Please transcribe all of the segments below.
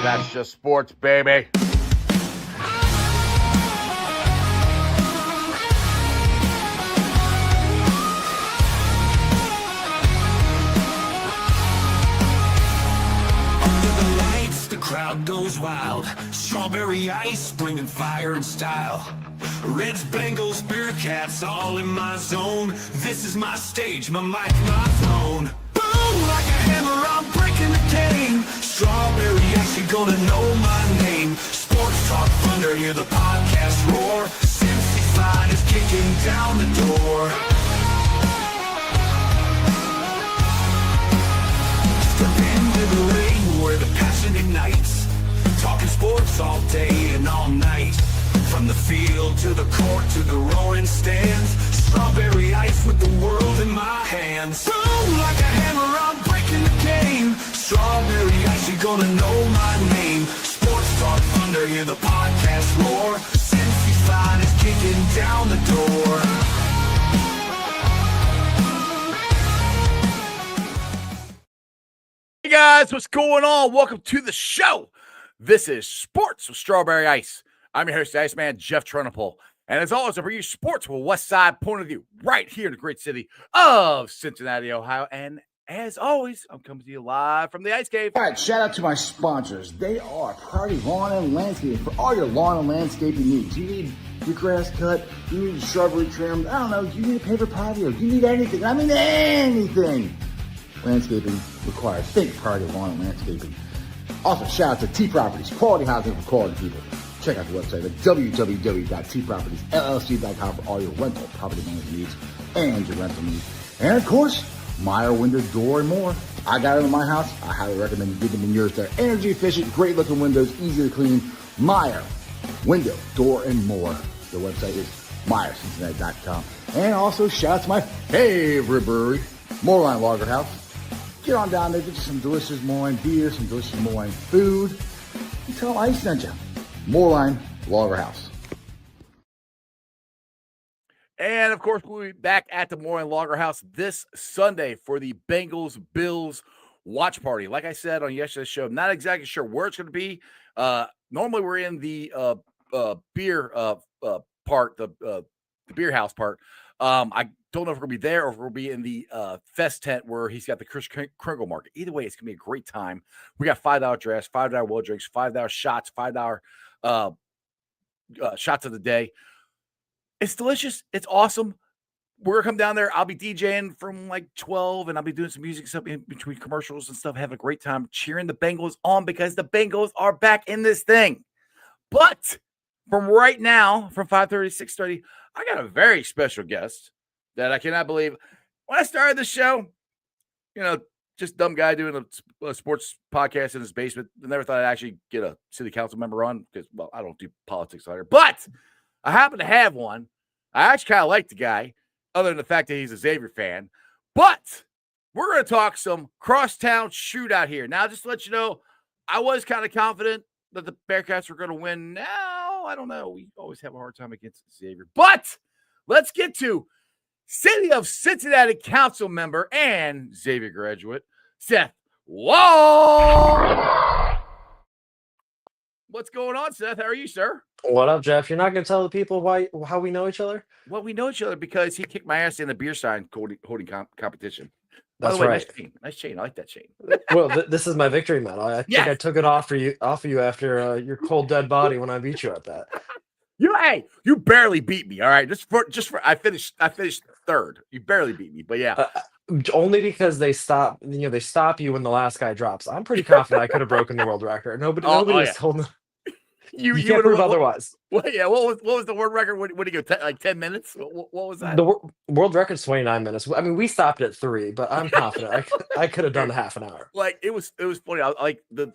That's just sports, baby. Crowd goes wild, strawberry ice bringing fire and style. Reds, Bengals, Bearcats, all in my zone. This is my stage, my mic, my throne. Boom, like a hammer, I'm breaking the game. Strawberry ice, you're gonna know my name. Sports Talk Thunder, hear the podcast roar. Cincy's line is kicking down the door. Step into the ring where the passion ignites. Talking sports all day and all night. From the field to the court to the roaring stands. Strawberry ice with the world in my hands. Boom, like a hammer, I'm breaking the game. Strawberry ice, you're gonna know my name. Sports Talk Thunder, hear the podcast roar. Cincy's line is kicking down the door. Hey guys, what's going on? Welcome to the show. This is Sports with Strawberry Ice. I'm your host, the Iceman, Jeff Trunapole. And as always, I bring you sports with a West Side point of view right here in the great city of Cincinnati, Ohio. And as always, I'm coming to you live from the Ice Cave. All right, shout out to my sponsors. They are Party Lawn and Landscaping for all your lawn and landscaping needs. You need your grass cut, you need shrubbery trimmed, I don't know, you need a paper patio, you need anything. I mean anything. Landscaping required. Think Party Lawn and Landscaping. Also, shout out to T Properties, quality housing for quality people. Check out the website at www.tpropertiesllc.com for all your rental property management needs and your rental needs. And of course, Meyer Window, Door, and More. I got it in my house. I highly recommend you get them in yours. They're energy efficient, great looking windows, easy to clean. Meyer Window, Door, and More. The website is MeyerCincinnati.com. And also, shout out to my favorite brewery, Moreline Lager House. Get on down there, get you some delicious Moreline beer, some delicious Moreline food. And tell them I sent you. Moreline Lager House. And of course, we'll be back at the Moreline Lager House this Sunday for the Bengals Bills watch party. Like I said on yesterday's show, I'm not exactly sure where it's going to be. Normally, we're in the beer part, the beer house part. I don't know if we're going to be there or if we're going to be in the fest tent where he's got the Chris Kringle market. Either way, it's going to be a great time. We got $5 drafts, $5 well drinks, $5 shots, $5 shots of the day. It's delicious. It's awesome. We're going to come down there. I'll be DJing from like 12, and I'll be doing some music stuff in between commercials and stuff, having a great time cheering the Bengals on because the Bengals are back in this thing. But from right now, from 5:30 to 6:30, I got a very special guest that I cannot believe. When I started the show, just dumb guy doing a sports podcast in his basement. I never thought I'd actually get a city council member on because, well, I don't do politics either. But I happen to have one. I actually kind of like the guy, other than the fact that he's a Xavier fan. But we're going to talk some Crosstown Shootout here. Now, just to let you know, I was kind of confident that the Bearcats were going to win. Now, I don't know. We always have a hard time against Xavier. But let's get to City of Cincinnati Council member and Xavier graduate, Seth Walsh. What's going on, Seth? How are you, sir? What up, Jeff? You're not going to tell the people how we know each other? Well, we know each other because he kicked my ass in the beer sign holding competition. That's By the way, right. Nice chain. I like that chain. Well, this is my victory medal. I think I took it off of you after your cold dead body when I beat you at that. You barely beat me. All right, I finished third. You barely beat me, but yeah. Only because they stop you when the last guy drops. I'm pretty confident I could have broken the world record. Nobody has told me. You can't prove otherwise. Well, yeah. What was the world record? What did you go? Like 10 minutes? What was that? The world record's 29 minutes. I mean, we stopped at 3, but I'm confident I could have done half an hour. Like it was funny. I like the.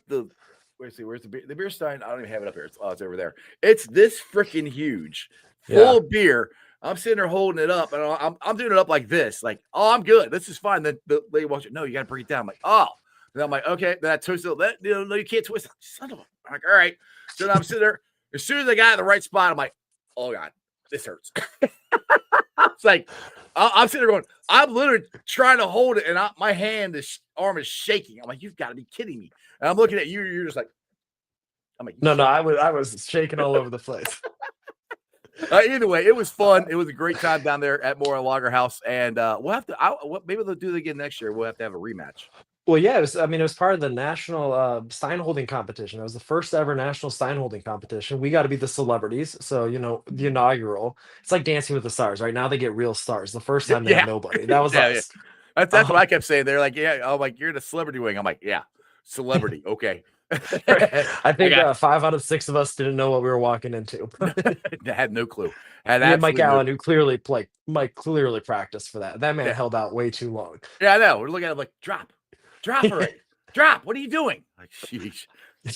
Where's the beer? The beer stein? I don't even have it up here. It's over there. It's this freaking huge, full of beer. I'm sitting there holding it up, and I'm doing it up like this. Like, oh, I'm good. This is fine. Then the lady walks in. No, you got to bring it down. I'm like, oh. And I'm like, okay. Then I twist it. No, you can't twist it. Son of a. I'm like, all right. So then I'm sitting there. As soon as I got in the right spot, I'm like, oh God, this hurts. It's like I'm sitting there going, I'm literally trying to hold it, and my arm is shaking. I'm like, you've got to be kidding me. And I'm looking at you. You're just like, I'm like, No, I was shaking all over the place. Either way, it was fun. It was a great time down there at Moore Lager House, and we'll have to. Maybe they'll do it again next year. We'll have to have a rematch. Well, yeah, it was part of the national sign holding competition. It was the first ever national sign holding competition. We got to be the celebrities. So, the inaugural, it's like Dancing with the Stars. Right now they get real stars. The first time they had Yeah, nobody. That was yeah. us. That's what Um, I kept saying. They're like, yeah. I'm like, you're in a celebrity wing. I'm like, yeah, celebrity. Okay. I I think got 5 out of 6 of us didn't know what we were walking into. I had no clue. Had Me and Mike absolutely no. Allen, who clearly like Mike clearly practiced for that. That man Yeah, held out way too long. yeah. I know. We're looking at him like, drop already, drop. What are you doing? Like, sheesh.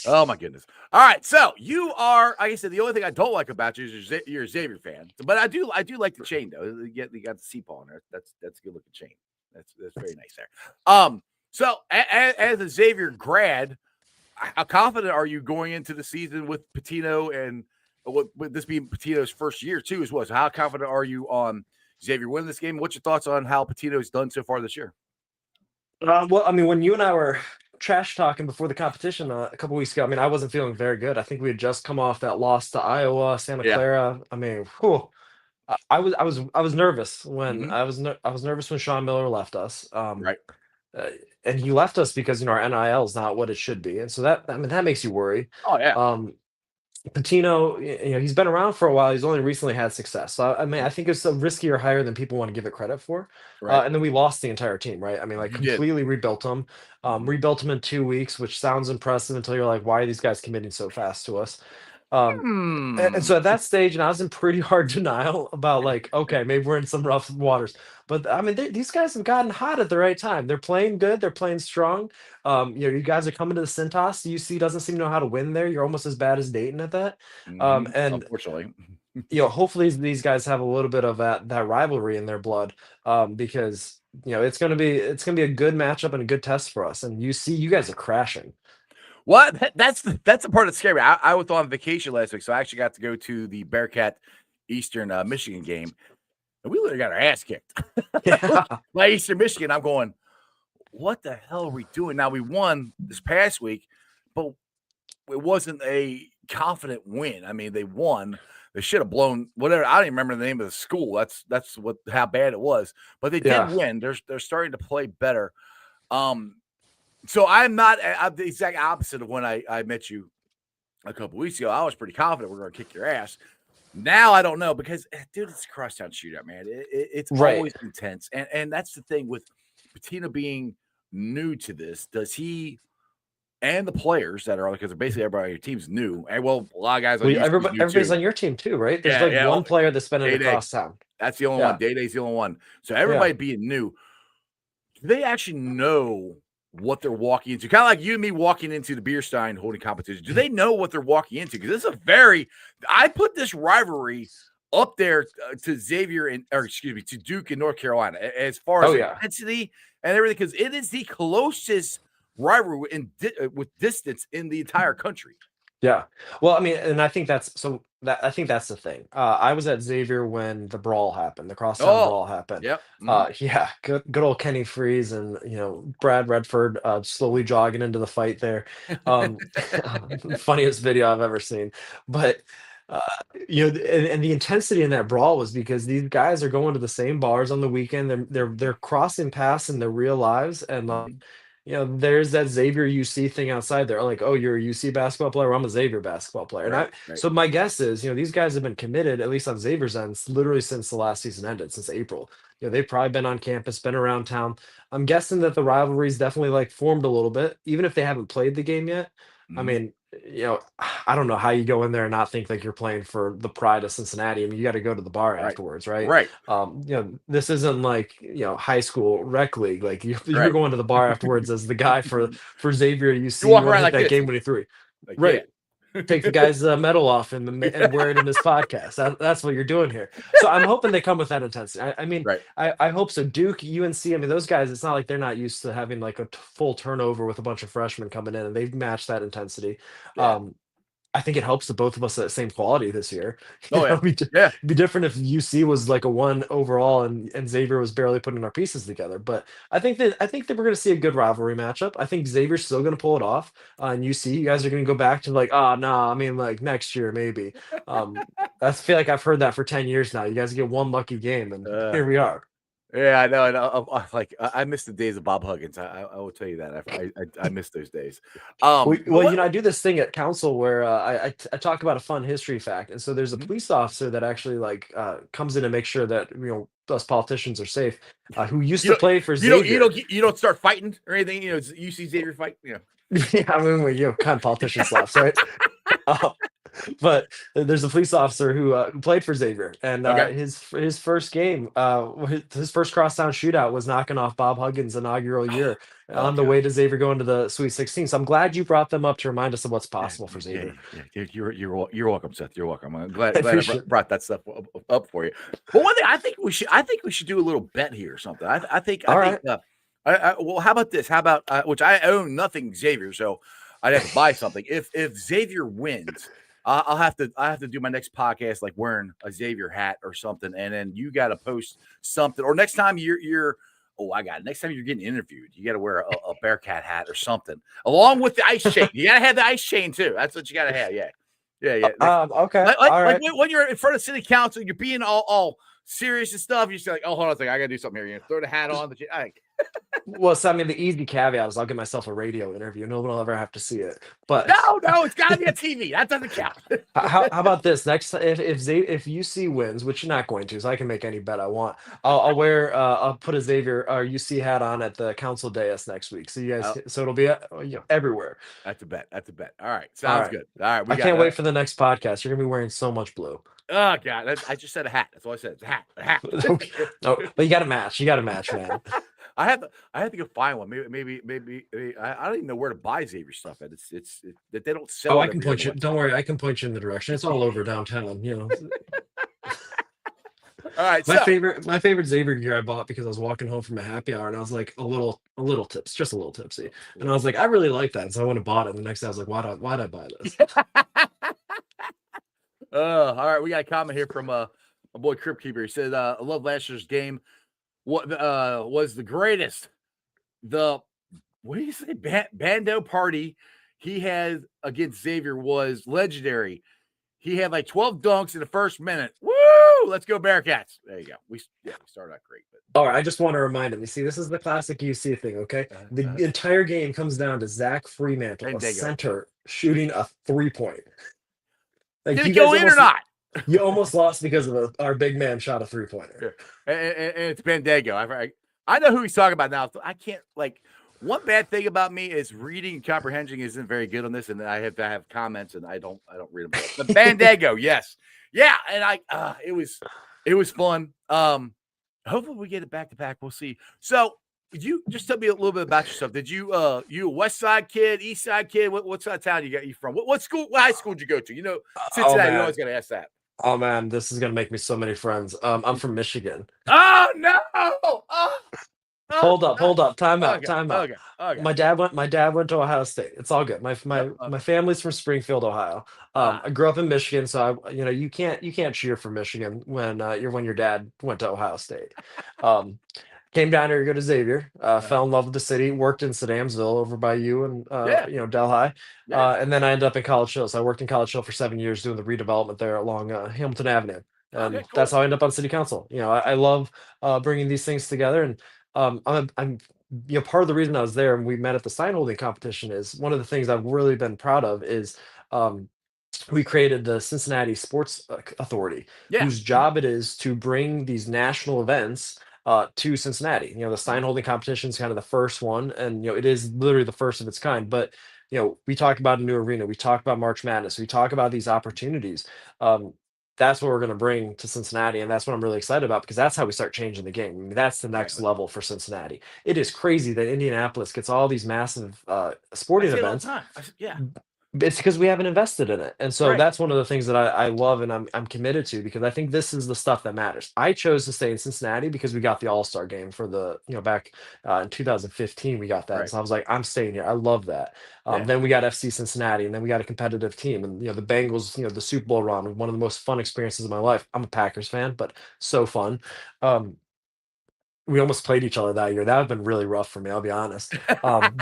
Oh my goodness. All right. So you are, like I said, the only thing I don't like about you is you're a Xavier fan. But I do like the chain though. You got the C-paw on there. That's a good looking chain. That's very nice there. So as a Xavier grad, how confident are you going into the season with Patino and with this being Patino's first year too as well? So how confident are you on Xavier winning this game? What's your thoughts on how Patino's done so far this year? Well, I mean, when you and I were trash talking before the competition a couple weeks ago, I mean, I wasn't feeling very good. I think we had just come off that loss to Iowa, Santa Yeah. Clara. I mean, whew, I was nervous when Mm-hmm. I was nervous when Sean Miller left us. Right. Uh, and he left us because our NIL is not what it should be, and so that makes you worry. Oh yeah. Um, Patino, he's been around for a while. He's only recently had success. So I mean, I think it's a riskier hire than people want to give it credit for. Right. And then we lost the entire team, right? I mean, like You did. completely rebuilt them, Mhm. rebuilt them in 2 weeks, which sounds impressive until you're like, why are these guys committing so fast to us? Um, and Hmm. so at that stage, and I was in pretty hard denial about like, okay, maybe we're in some rough waters. But I mean, these guys have gotten hot at the right time. They're playing good. They're playing strong. You guys are coming to the Cintas. UC doesn't seem to know how to win there. You're almost as bad as Dayton at that. And Unfortunately. hopefully these guys have a little bit of that rivalry in their blood, because it's gonna be a good matchup and a good test for us. And UC, you guys are crashing. What? That's the part that's scary. I was on vacation last week, so I actually got to go to the Bearcat Eastern Michigan game, and we literally got our ass kicked Yeah, by Eastern Michigan. I'm going, what the hell are we doing? Now we won this past week, but it wasn't a confident win. I mean, they won. They should have blown whatever. I don't even remember the name of the school. That's how bad it was. But they did yeah. win. They're starting to play better. So I'm the exact opposite of when I met you a couple weeks ago. I was pretty confident we're going to kick your ass. Now I don't know because, dude, it's a crosstown shootout, man. It's Right. always intense, and that's the thing with Patino being new to this. Does he and the players that are because basically everybody on your team's new, and well, a lot of guys on Well, UC is new everybody's too. on your team too, right? There's Yeah, like yeah. one player that's been in the Day-Day. crosstown. That's the only one. Yeah, Day-Day's the only one. So yeah. everybody being new, do they actually know what they're walking into? Kind of like you and me walking into the beer stein holding competition. Do they know what they're walking into? Because this is I put this rivalry up there to to Duke and North Carolina as far as Oh yeah. intensity and everything, because it is the closest rivalry with distance in the entire country. Yeah. Well, I mean, and I think that's the thing. I was at Xavier when the brawl happened, the crosstown Oh, brawl happened. yep. Mhm. Yeah, good old Kenny Freeze and Brad Redford slowly jogging into the fight there. Um, funniest video I've ever seen. But uh, and the intensity in that brawl was because these guys are going to the same bars on the weekend. They're crossing paths in their real lives, and like, Mhm. there's that Xavier UC thing outside there. Like, oh, you're a UC basketball player. I'm a Xavier basketball player. And Right, right. so my guess is, these guys have been committed, at least on Xavier's end, literally since the last season ended, since April. They've probably been on campus, been around town. I'm guessing that the rivalry's definitely like formed a little bit, even if they haven't played the game yet. I Mhm. mean, I don't know how you go in there and not think like you're playing for the pride of Cincinnati. I mean, you got to go to the bar Right, afterwards, right? right, This isn't like high school rec league. Like you're right. going to the bar afterwards as the guy for Xavier. You You see, you walk want to around hit like that this, game winning three, like yeah. right? Take the guy's medal off and wear it in this podcast. That's what you're doing here. So I'm hoping they come with that intensity. I mean, Right. I hope so. Duke, UNC, I mean, those guys, it's not like they're not used to having like a full turnover with a bunch of freshmen coming in, and they've matched that intensity. Yeah. Um, I think it helps the both of us at the same quality this year. Oh yeah, It'd yeah. be different if UC was like a one overall and Xavier was barely putting our pieces together. But I think that we're going to see a good rivalry matchup. I think Xavier's still going to pull it off. And UC, you guys are going to go back to like, oh no, I mean like next year maybe. Um, I feel like I've heard that for 10 years now. You guys get one lucky game, and Uh, here we are. yeah, I know. And I miss the days of Bob Huggins. I will tell you that. I miss those days. But Well, what? I do this thing at council where I talk about a fun history fact, and so there's a Mhm. police officer that actually like comes in and makes sure that us politicians are safe, who used You to don't play for you don't Xavier. you don't start fighting or anything. You see Xavier fight. Yeah, I mean, kind of politician slaps, right? Uh, but there's a police officer who played for Xavier, and Okay. his first game, his first crosstown shootout was knocking off Bob Huggins' inaugural year Oh on the god. way to Xavier going to the Sweet 16. So I'm glad you brought them up to remind us of what's Yeah, possible for yeah, Xavier. yeah. Dude, you're welcome, Seth. You're welcome. I'm I glad I appreciate it. brought that stuff up for you. But one thing I think we should do a little bet here or something. I All think right. well, how about this? How about which I own nothing Xavier, so I'd have to buy something. If Xavier wins, I have to do my next podcast like wearing a Xavier hat or something, and then you got to post something. Or next time you're oh, I got it. Next time you're getting interviewed, you got to wear a Bearcat hat or something along with the ice chain. You got to have the ice chain too. That's what you got to have. Yeah, yeah, yeah. Okay. Like All like right. when you're in front of city council, you're being all serious and stuff. You're just like, oh, hold on a second, I gotta do something here. You throw the hat on. Well, so I mean, the easy caveat is I'll get myself a radio interview. No one will ever have to see it. But No, it's gotta be a TV. That doesn't count. how about this? Next, if UC wins, which you're not going to, so I can make any bet I want. I'll put a Xavier or UC hat on at the council dais next week. So you guys, Oh, so it'll be everywhere. that's a bet. That's a bet. All right, All sounds right. good. All right, we I got can't wait for the next podcast. You're gonna be wearing so much blue. oh god, I just said a hat. That's all I said. It's a hat. A hat. Okay. No, but you got to match. You got to match, man. I have to go find one. Maybe I don't even know where to buy Xavier stuff at. That they don't Oh, sell I it can every other point you. one. Don't worry, I can point you in the direction. It's all over downtown. All right, My so favorite, my favorite Xavier gear I bought because I was walking home from a happy hour and I was like a little tips, just a little tipsy, and I was like, I really like that, and so I went and bought it. And the next day I was like, why'd I buy this? all right, we got a comment here from my boy Crypt Keeper. He said, "I love last year's game. What was the greatest? The what do you say? Bando party he had against Xavier was legendary. He had like 12 dunks in the first minute. Woo! Let's go Bearcats. There you go. We started out great, All right, I just want to remind him. You see, this is the classic UC thing. Okay, the but entire game comes down to Zach Fremantle, and a they go. center, shooting a 3-point. Like Did you it go guys in or almost not? you almost lost because of our big man shot a 3-pointer. Yeah. And it's Bandego. I know who he's talking about now. I can't like one bad thing about me is reading and comprehension isn't very good on this, and I have to have comments, and I don't read them. But Bandego, yes, yeah, and it was fun. Hopefully we get it back to back. We'll see. So you just tell me a little bit about yourself. Did you a West Side kid, East Side kid? What side of town you from? What school? What high school did you go to? Oh Cincinnati. You man, always got to ask that. oh man, this is gonna make me so many friends. I'm from Michigan. Oh no! Oh, Hold up, time out, okay, time out. okay, okay. My dad went to Ohio State. It's all good. My Yep, my my family's from Springfield, Ohio. ah, I grew up in Michigan, so you can't cheer for Michigan when your dad went to Ohio State. Um, Came down here to go to Xavier. uh, Fell in love with the city. Worked in Sedamsville over by you and yeah, Delhi. yeah. And then I ended up in College Hill. So I worked in College Hill for 7 years doing the redevelopment there along Hamilton Avenue, Okay, and that's cool. how I ended up on city council. I love bringing these things together, and I'm part of the reason I was there and we met at the sign holding competition is one of the things I've really been proud of is um, we created the Cincinnati Sports Authority, Yeah. whose job it is to bring these national events to Cincinnati. The sign holding competition is kind of the first one, and it is literally the first of its kind. But we talk about a new arena, we talk about March Madness, we talk about these opportunities. Um, that's what we're going to bring to Cincinnati, and that's what I'm really excited about because that's how we start changing the game. I mean, that's the next Exactly. level for Cincinnati. It is crazy that Indianapolis gets all these massive I sporting say it all the events. time. Yeah. It's because we haven't invested in it, and so Right. that's one of the things that I love and I'm committed to because I think this is the stuff that matters. I chose to stay in Cincinnati because we got the All-Star game for the back, in 2015, we got that, and Right. so I was like, "I'm staying here." I love that. Yeah. Then we got FC Cincinnati, and then we got a competitive team, and, the Bengals, the Super Bowl run, one of the most fun experiences of my life. I'm a Packers fan, but so fun. Um, we almost played each other that year. That would've been really rough for me, I'll be honest. Um,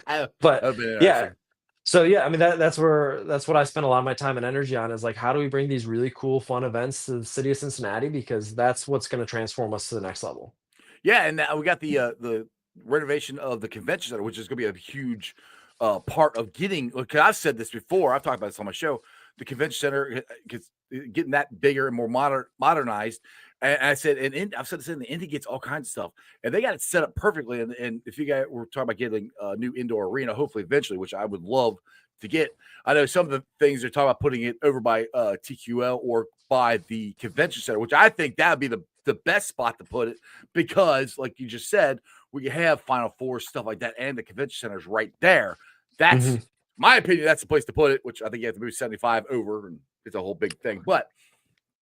That but would be yeah, interesting. so yeah, I mean that's what I spend a lot of my time and energy on is like how do we bring these really cool, fun events to the city of Cincinnati because that's what's going to transform us to the next level. Yeah, and now we got the renovation of the convention center, which is going to be a huge part of getting. Look, I've said this before. I've talked about this on my show. The convention center gets getting that bigger and more modernized. And I said, I've said this in the Indy gets all kinds of stuff, and they got it set up perfectly. And if you guys were talking about getting a new indoor arena, hopefully eventually, which I would love to get. I know some of the things they're talking about putting it over by TQL or by the convention center, which I think that would be the best spot to put it because, like you just said, we have Final Four stuff like that, and the convention center is right there. That's Mhm. my opinion. That's the place to put it. Which I think you have to move 75 over, and it's a whole big thing. But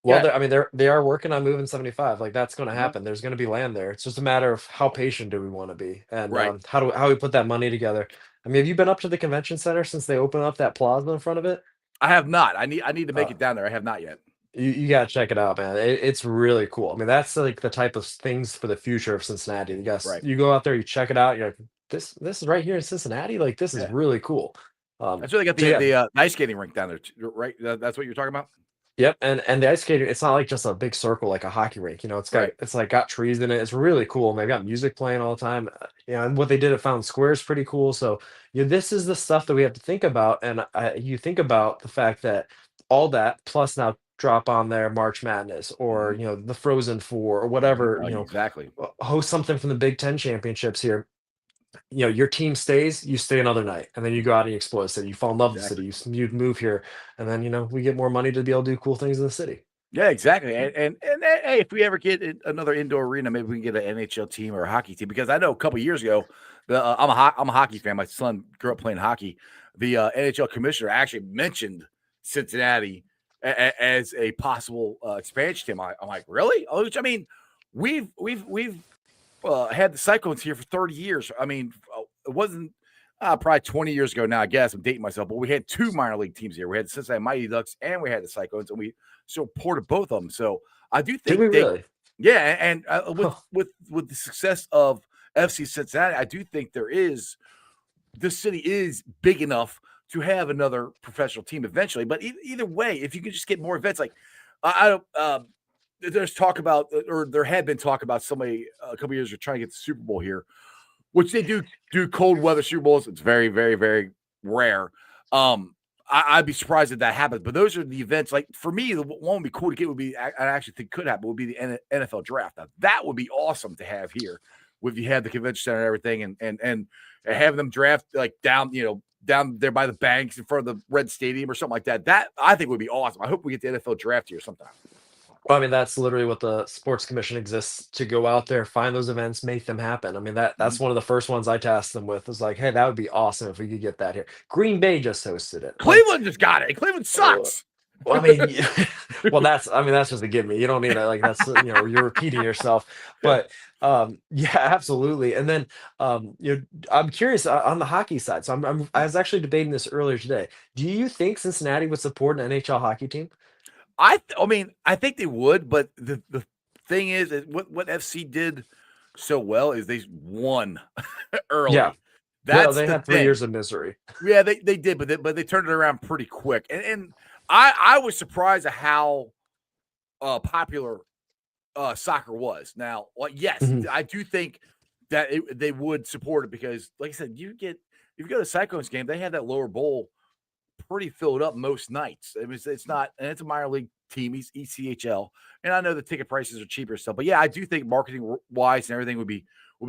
Well, yeah, I mean, they are working on moving 75. Like that's going to uh-huh, happen. There's going to be land there. It's just a matter of how patient do we want to be, and right. how we put that money together. I mean, have you been up to the convention center since they opened up that plaza in front of it? I have not. I need to make Uh, it down there. I have not yet. you gotta check it out, man. It's really cool. I mean, that's like the type of things for the future of Cincinnati. You guys, Right. you go out there, you check it out. You're like, this is right here in Cincinnati. Like this is Yeah. really cool. That's where they got So the yeah, ice skating rink down there, right? That's what you're talking about, yep. And the ice skating, it's not like just a big circle like a hockey rink. right? It's like got trees in it. It's really cool. And they've got music playing all the time. And what they did at Fountain Square is pretty cool. So this is the stuff that we have to think about. And you think about the fact that all that plus now drop on there March Madness or Hmm. the Frozen Four or whatever. Exactly. Host something from the Big Ten championships here. Your team stays, you stay another night, and then you go out and you explore the city. You fall in love with the city. Exactly. You move here, and then we get more money to be able to do cool things in the city. Yeah, exactly. And hey, if we ever get another indoor arena, maybe we can get an NHL team or a hockey team because I know a couple years ago, I'm a hockey fan. My son grew up playing hockey. The NHL commissioner actually mentioned Cincinnati as a possible expansion team. I'm like, really? Oh, which I mean, we've had the Cyclones here for 30 years. I mean, it wasn't probably 20 years ago now, I guess. I'm dating myself, but we had two minor league teams here. We had the Cincinnati Mighty Ducks and we had the Cyclones, and we supported both of them. So I do Did think we really? yeah, and with Huh. with the success of FC Cincinnati, I do think this city is big enough to have another professional team eventually. But either way, if you could just get more events, like I don't. There's talk about, or there had been talk about somebody a couple years ago trying to get the Super Bowl here, which they do cold weather Super Bowls. It's very, very, very rare. I'd be surprised if that happens. But those are the events. Like for me, the one would be cool to get would be I actually think could happen would be the NFL draft. Now that would be awesome to have here, if you had the convention center and everything, and having them draft like down there by the banks in front of the Red Stadium or something like that. That I think would be awesome. I hope we get the NFL draft here sometime. Well, I mean, that's literally what the sports commission exists to go out there, find those events, make them happen. I mean, that's Mhm. one of the first ones I tasked them with. Was like, hey, that would be awesome if we could get that here. Green Bay just hosted it. Like, Cleveland just got it. Cleveland uh, sucks. well, I mean, well, that's just a give me. You don't need to like that's you're repeating yourself. Yeah. But yeah, absolutely. And then I'm curious on the hockey side. So I was actually debating this earlier today. Do you think Cincinnati would support an NHL hockey team? I mean, I think they would, but the thing is what FC did so well is they won Yeah. early. Well, That's they the had 3 years thing. of misery. Yeah, they did, but they turned it around pretty quick. And I was surprised at how popular soccer was. Now, well, yes, Mhm. I do think that they would support it because, like I said, if you go to Cyclones game, they had that lower bowl pretty filled up most nights. It's not, and it's a minor league team, he's ECHL, and I know the ticket prices are cheaper and stuff. But yeah, I do think marketing wise and everything would be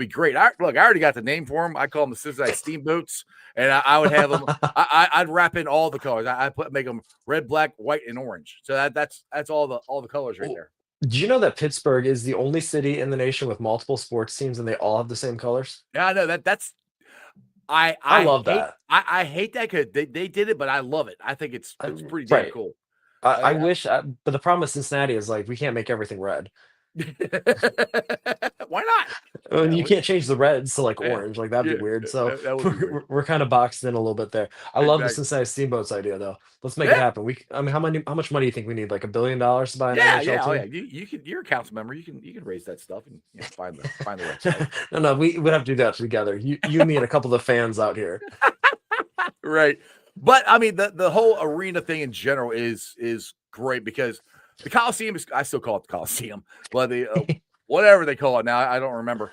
great. Look, I already got the name for them. I call them the Cincinnati Steamboats, and I would have them. I'd wrap in all the colors. I make them red, black, white, and orange. So that's all the colors right Oh, there. do you know that Pittsburgh is the only city in the nation with multiple sports teams and they all have the same colors? Yeah, I know that's I love hate that. I hate that because they did it, but I love it. I think it's pretty damn Right. cool. I I, wish, but the problem with Cincinnati is like we can't make everything red. why not? Yeah, You can't change the reds to like yeah, orange, like that'd be yeah, weird. So that would be weird. we're kind of boxed in a little bit there. I love the Exactly. Cincinnati Steamboats idea though. Let's make it Yeah, happen. I mean, how much money do you think we need? Like $1 billion to buy an yeah, NHL yeah. Oh yeah, team? you can. You're a council member. You can raise that stuff and find the right site. No, no, we have to do that together. You, me, and a couple of the fans out here. Right. But I mean, the whole arena thing in general is great because the Coliseum is, I still call it the Coliseum, but the whatever they call it now, I don't remember.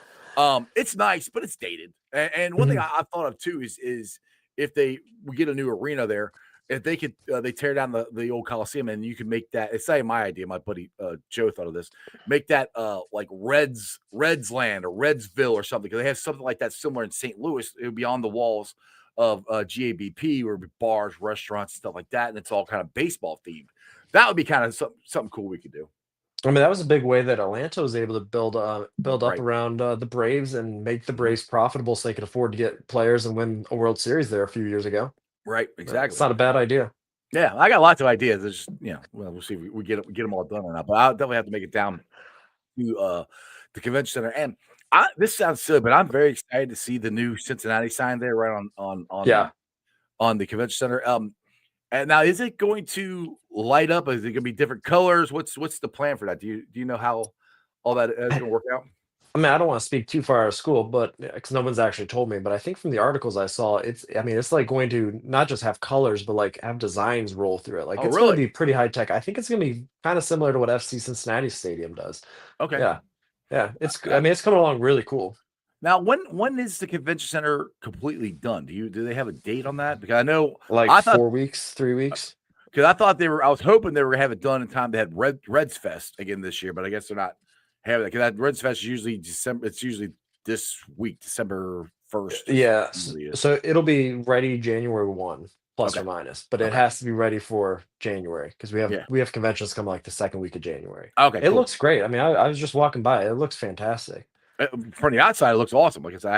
It's nice, but it's dated. And one thing Mhm. I thought of too is if we get a new arena there, if they could they tear down the old Coliseum and you could make that. It's not my idea. My buddy Joe thought of this. Make that like Reds land or Redsville or something, because they have something like that similar in St. Louis. It would be on the walls of GABP, where it'd be bars, restaurants, stuff like that, and it's all kind of baseball themed. That would be kind of something cool we could do. I mean, that was a big way that Atlanta was able to build up Right. around the Braves and make the Mhm. Braves profitable, so they could afford to get players and win a World Series there a few years ago. Right. It's Exactly. not a bad idea. Yeah, I got lots of ideas. It's just, well, we'll see if we get them all done or not. But I'll definitely have to make it down to the convention center. And this sounds silly, but I'm very excited to see the new Cincinnati sign there right Yeah. on the convention center. And now, is it going to light up? Is it going to be different colors? What's the plan for that? Do you know how all that is going to work out? I mean, I don't want to speak too far out of school, but because no one's actually told me, but I think from the articles I saw, I mean, it's like going to not just have colors, but like have designs roll through it. Like Oh, it's going to really? be pretty high tech. I think it's going to be kind of similar to what FC Cincinnati Stadium does. Okay. Yeah. Yeah. I Uh, mean, it's coming along really cool. Now, when is the convention center completely done? Do they have a date on that? Because I know Like I thought 4 weeks, 3 weeks. because I thought I was hoping they were gonna have it done in time to have Reds Fest again this year, but I guess they're not having that, because that Reds Fest is usually December. It's usually this week, December 1st. Yeah. Usually is. So it'll be ready January 1, plus Okay. or minus, but it Okay. has to be ready for January because Yeah. we have conventions coming like the second week of January. Okay. It Cool. looks great. I mean, I was just walking by. It looks fantastic. From the outside, it looks awesome. Like I said, Yeah.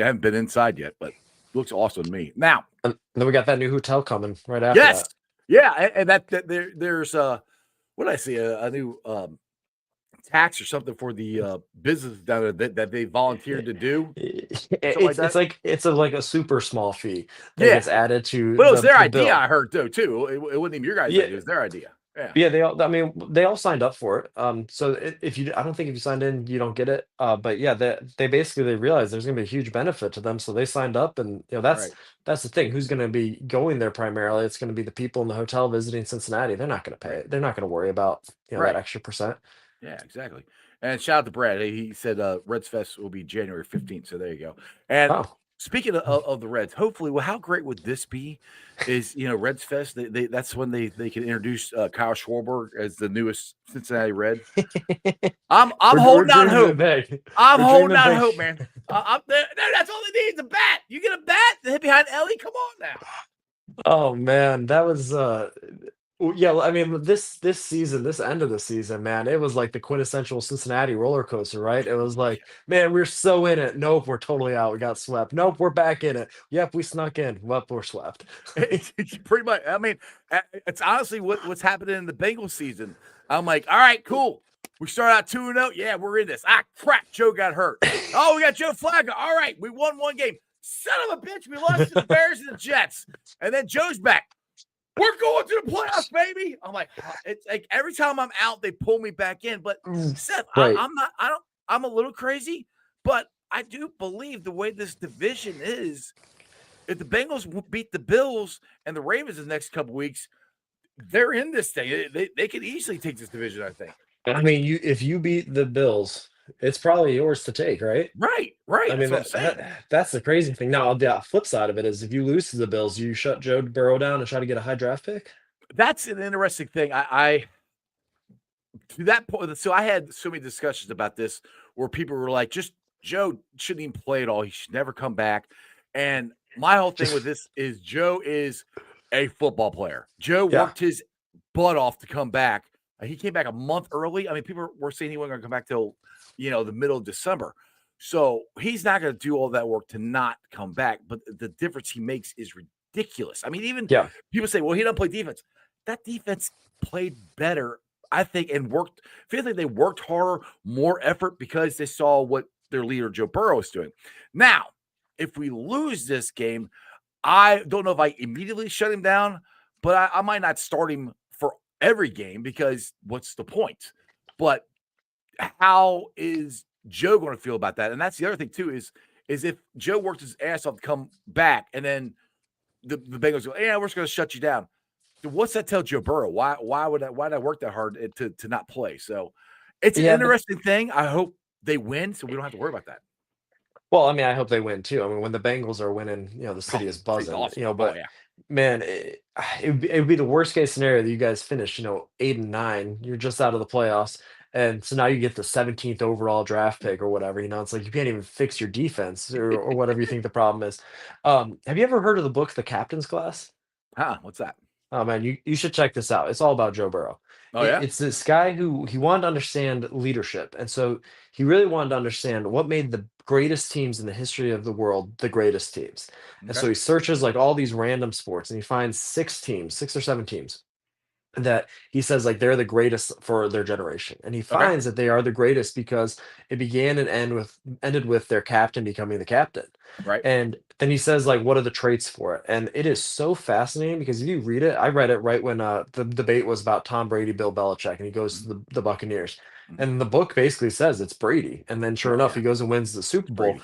I haven't been inside yet, but it looks awesome to me. Now, And then we got that new hotel coming right after yes, that. yeah, and there's what did I see, a new tax or something for the business down there that they volunteered to do, something like that. It's like a super small fee that Yeah, gets added to but it was their the idea. bill. I heard too. It wasn't even your guys' Yeah, idea. It was their idea. Yeah. yeah, I mean, they all signed up for it. So I don't think if you signed in, you don't get it. But yeah, they basically they realized there's gonna be a huge benefit to them, so they signed up, and Right. that's the thing. Who's gonna be going there primarily? It's gonna be the people in the hotel visiting Cincinnati. They're not gonna pay Right. it. They're not gonna worry about that Right. extra percent. Yeah, exactly. And shout out to Brad. He said Reds Fest will be January 15th. So there you go. And Oh, speaking of the Reds, hopefully, well, how great would this be? Is Reds Fest? That's when they can introduce Kyle Schwarber as the newest Cincinnati Red. I'm we're holding out dreaming hope. big. I'm We're holding dreaming out big. hope, man. That's all they need is a bat. You get a bat to hit behind Ellie. Come on now. Oh man, that was yeah, well, I mean this season, this end of the season, man, it was like the quintessential Cincinnati roller coaster, right? It was like, man, we're so in it. Nope, we're totally out. We got swept. Nope, we're back in it. Yep, we snuck in. Well, we're swept. It's pretty much. I mean, it's honestly what's happening in the Bengals season. I'm like, all right, cool. We start out 2-0. Yeah, we're in this. Crap, Joe got hurt. Oh, we got Joe Flacco. All right, we won one game. Son of a bitch, we lost to the Bears and the Jets. And then Joe's back. We're going to the playoffs, baby. I'm like, it's like every time I'm out, they pull me back in. But Seth, Right. I'm a little crazy, but I do believe the way this division is, if the Bengals beat the Bills and the Ravens in the next couple weeks, they're in this thing. They could easily take this division, I think. I mean, if you beat the Bills, it's probably yours to take, right? Right. I mean, That's what I'm saying. that's the crazy thing. Now, the flip side of it is if you lose to the Bills, you shut Joe Burrow down and try to get a high draft pick. That's an interesting thing. I to that point. So I had so many discussions about this where people were like, "Just Joe shouldn't even play at all. He should never come back." And my whole thing with this is Joe is a football player. Joe Yeah. worked his butt off to come back. He came back a month early. I mean, people were saying he wasn't going to come back till the middle of December. So he's not going to do all that work to not come back. But the difference he makes is ridiculous. I mean, even Yeah. people say, well, he doesn't play defense. That defense played better, I think, and worked. I feel like they worked harder, more effort because they saw what their leader, Joe Burrow, is doing. Now, if we lose this game, I don't know if I immediately shut him down, but I might not start him for every game because what's the point? But how is Joe going to feel about that? And that's the other thing too is if Joe worked his ass off to come back and then the Bengals go, yeah, we're just going to shut you down. What's that tell Joe Burrow? Why would I work that hard to not play? So it's an interesting thing. I hope they win, so we don't have to worry about that. Well, I mean, I hope they win too. I mean, when the Bengals are winning, the city is buzzing. Awesome. But man, it would be the worst case scenario that you guys finish, 8-9. You're just out of the playoffs, and so now you get the 17th overall draft pick or whatever. It's like you can't even fix your defense or whatever you think the problem is. Have you ever heard of the book The Captain's Class? What's that? Oh man, you should check this out. It's all about Joe Burrow. Oh yeah, It's this guy who he wanted to understand leadership, and so he really wanted to understand what made the greatest teams in the history of the world the greatest teams. And so okay, he searches like all these random sports, and he finds 6 or 7 teams that he says like they're the greatest for their generation, and he okay, finds that they are the greatest because it began and ended with their captain becoming the captain. right, And then he says like what are the traits for it, and it is so fascinating because if you read it, I read it right when the debate was about Tom Brady, Bill Belichick, and he goes to the Buccaneers, Mhm. and the book basically says it's Brady, and then sure Oh enough yeah, he goes and wins the Super Bowl. Brady.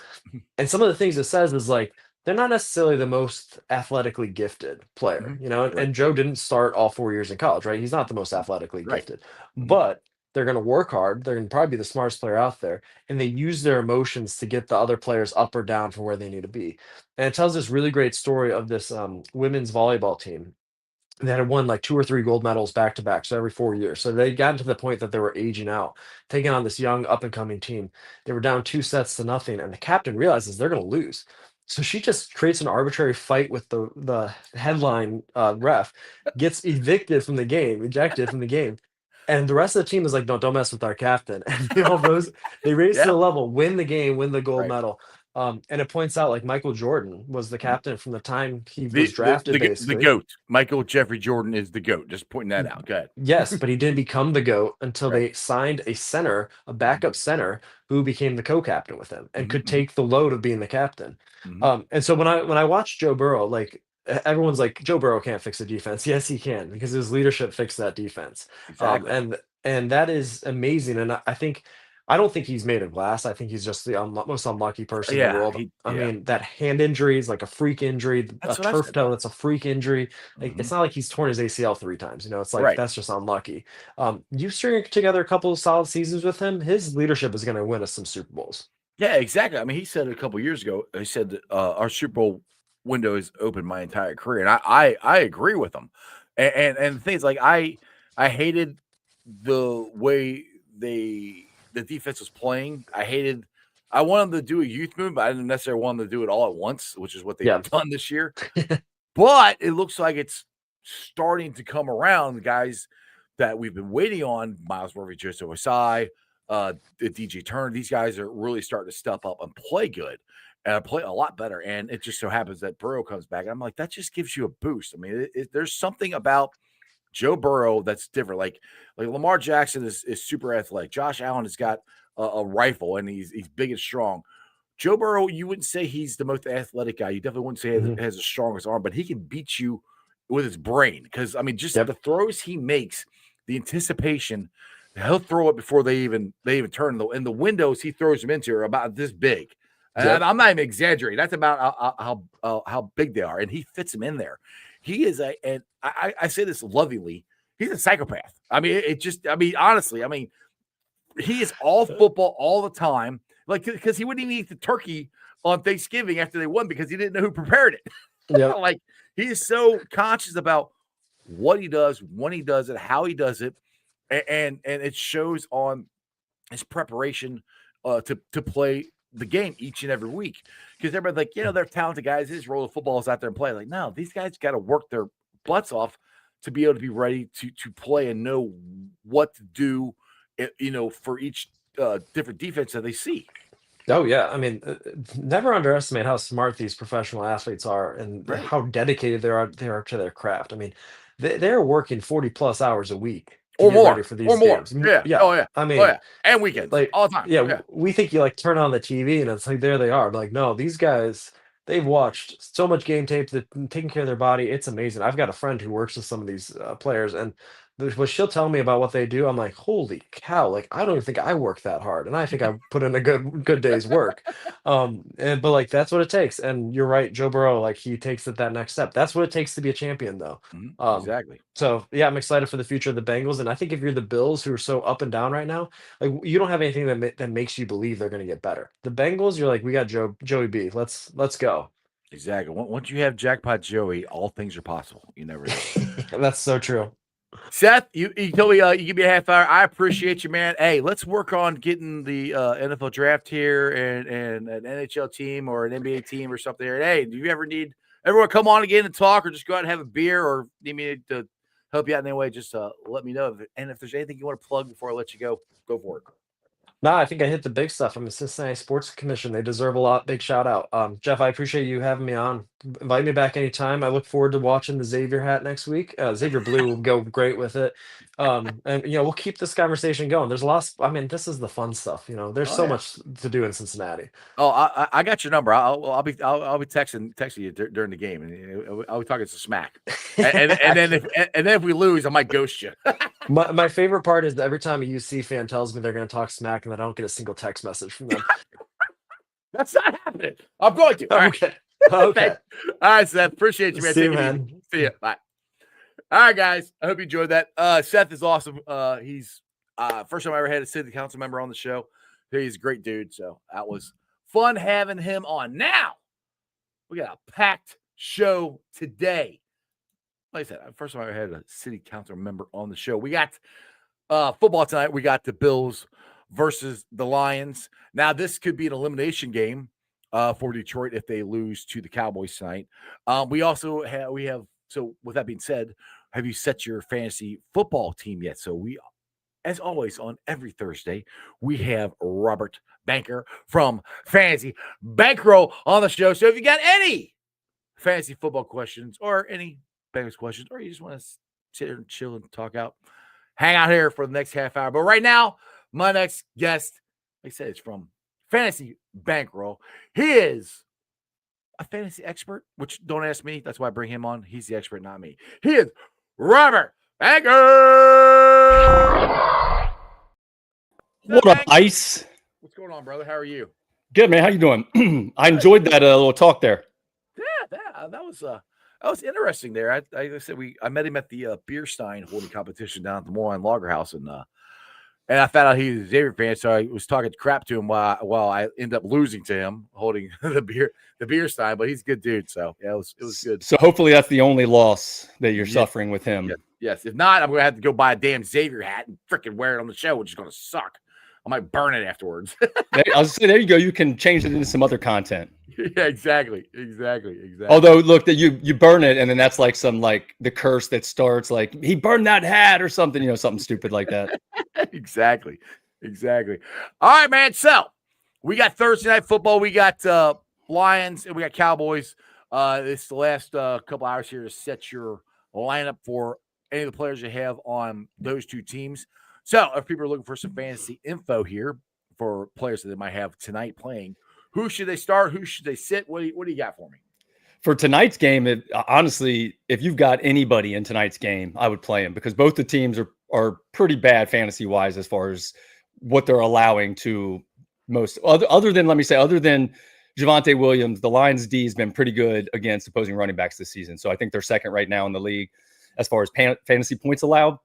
And some of the things it says is like they're not necessarily the most athletically gifted player, and, Right, and Joe didn't start all 4 years in college, right? He's not the most athletically right, gifted, Mhm. but they're going to work hard. They're going to probably be the smartest player out there, and they use their emotions to get the other players up or down from where they need to be. And it tells this really great story of this women's volleyball team that had won like 2 or 3 gold medals back to back, so every 4 years. So they got to the point that they were aging out, taking on this young up and coming team. They were down 2 sets to nothing, and the captain realizes they're going to lose. So she just creates an arbitrary fight with the headline ref, gets evicted from the game, ejected from the game, and the rest of the team is like, "No, don't mess with our captain." And they all rose, they raise to Yeah, the level, win the game, win the gold right. medal. And it points out like Michael Jordan was the Mhm. captain from the time he was The drafted, the basically. goat, Michael Jeffrey Jordan is the goat. Just pointing that out. Go Yes, ahead. but he didn't become the GOAT until Right. they signed a center, a Mhm, backup center, who became the co-captain with him and mhm, could mhm, take the load of being the captain. mhm. And so when I watch Joe Burrow, like everyone's like, Joe Burrow can't fix a defense. Yes, he can because his leadership fixed that defense. Um, Exactly. and and that is amazing. And I don't think he's made of glass. I think he's just the most unlucky person in the Yeah, world. I mean, that hand injury is like a freak injury, a that's what I turf said. toe that's a freak injury. Like Mhm. it's not like he's torn his ACL 3 times. It's like Right. that's just unlucky. You string together a couple of solid seasons with him, his leadership is going to win us some Super Bowls. Yeah, exactly. I mean, he said it a couple years ago. He said that our Super Bowl window is open my entire career, and I agree with him. And the thing is, like I hated the way the defense was playing. I wanted them to do a youth move, but I didn't necessarily want them to do it all at once, which is what they've Yeah. done this year. But it looks like it's starting to come around. The guys that we've been waiting on, Miles Murphy, Joseph Osai, the DJ Turner, these guys are really starting to step up and play good and play a lot better. And it just so happens that Burrow comes back. And I'm like, that just gives you a boost. I mean, there's something about Joe Burrow that's different. Like Lamar Jackson is super athletic. Josh Allen has got a rifle and he's big and strong. Joe Burrow, you wouldn't say he's the most athletic guy. You definitely wouldn't say Mhm. he has the strongest arm, but he can beat you with his brain. Because I mean, just Yep. the throws he makes, the anticipation, he'll throw it before they even turn. And the windows he throws them into are about this big. And Yep. I'm not even exaggerating. That's about how big they are, and he fits them in there. He is and I say this lovingly. He's a psychopath. I mean, it just. I mean, honestly, I mean, he is all football all the time. Like, because he wouldn't even eat the turkey on Thanksgiving after they won because he didn't know who prepared it. Yep. Like, he is so conscious about what he does, when he does it, how he does it, and it shows on his preparation to play the game each and every week. Because everybody's like, they're talented guys. They just roll the footballs out there and play. Like, no, these guys got to work their butts off to be able to be ready to play and know what to do, for each different defense that they see. Oh yeah, I mean, never underestimate how smart these professional athletes are and Right. how dedicated they are to their craft. I mean, they're working 40 plus hours a week to Or get ready more. for Or these more. games. Yeah. Yeah, Oh yeah. I Oh mean, yeah. And weekends. like All the time. yeah, Yeah. we think you like turn on the TV and it's like there they are. Like no, these guys they've watched so much game tape, that taking care of their body. It's amazing. I've got a friend who works with some of these players, and what she'll tell me about what they do, I'm like, holy cow! Like I don't even think I work that hard, and I think I put in a good day's work. And but like that's what it takes. And you're right, Joe Burrow, like he takes it that next step. That's what it takes to be a champion, though. Mhm. Um, Exactly. so yeah, I'm excited for the future of the Bengals, and I think if you're the Bills, who are so up and down right now, like you don't have anything that makes you believe they're going to get better. The Bengals, you're like, we got Joey B. Let's go. Exactly. Once you have Jackpot Joey, all things are possible. You never know. That's so true. Seth, you told me you give me a half hour. I appreciate you, man. Hey, let's work on getting the NFL draft here and an NHL team or an NBA team or something. And hey, do you ever need everyone come on again and talk, or just go out and have a beer, or need me to help you out in any way? Just let me know. And if there's anything you want to plug before I let you go for it. No, I think I hit the big stuff. I'm the Cincinnati Sports Commission. They deserve a lot. Big shout out. Jeff, I appreciate you having me on. Invite me back anytime. I look forward to watching the Xavier hat next week. Xavier Blue will go great with it. And we'll keep this conversation going. There's lots. I mean, this is the fun stuff. There's Oh so yeah. much to do in Cincinnati. Oh, I got your number. I'll be texting you during the game, and I'll be talking some smack. And then if we lose, I might ghost you. My favorite part is that every time a UC fan tells me they're going to talk smack and I don't get a single text message from them. That's not happening. I'm going to. All right. Okay. Okay. All right, Seth. Appreciate you, man. See Take you, it easy. man. See ya. Bye. All right, guys. I hope you enjoyed that. Seth is awesome. He's first time I ever had a city council member on the show. He's a great dude. So that was fun having him on. Now we got a packed show today. Like I said, first time I ever had a city council member on the show. We got football tonight. We got the Bills versus the Lions. Now, this could be an elimination game for Detroit if they lose to the Cowboys tonight. We also have. So, with that being said, have you set your fantasy football team yet? So, as always, on every Thursday, we have Robert Banker from Fantasy Bankroll on the show. So, if you got any fantasy football questions or any Bengals questions, or you just want to sit here and chill and talk out, hang out here for the next half hour. But right now, my next guest, like I said, it's from Fantasy Bankroll. He is a fantasy expert, which don't ask me. That's why I bring him on. He's the expert, not me. He is Robert Banker. What up, Ice? What's going on, brother? How are you? Good, man. How you doing? I enjoyed that little talk there. Yeah, that was interesting there. I said I met him at the beer stein holding competition down at the Moron Lager House, and I found out he was a Xavier fan, so I was talking crap to him while I ended up losing to him holding the beer stein. But he's a good dude, so yeah, it was good. So hopefully that's the only loss that you're suffering with him. Yes. If not, I'm gonna have to go buy a damn Xavier hat and freaking wear it on the show, which is gonna suck. I might burn it afterwards. I was saying, there you go. You can change it into some other content. Yeah, exactly. Although, look, that you burn it, and then that's like the curse that starts like he burned that hat or something, something stupid like that. Exactly. All right, man. So we got Thursday night football. We got Lions and we got Cowboys. It's the last couple hours here to set your lineup for any of the players you have on those two teams. So if people are looking for some fantasy info here for players that they might have tonight playing, who should they start? Who should they sit? What do you got for me? For tonight's game, honestly, if you've got anybody in tonight's game, I would play him because both the teams are pretty bad fantasy-wise as far as what they're allowing to most. Other than Javonte Williams, the Lions D has been pretty good against opposing running backs this season. So I think they're second right now in the league as far as fantasy points allowed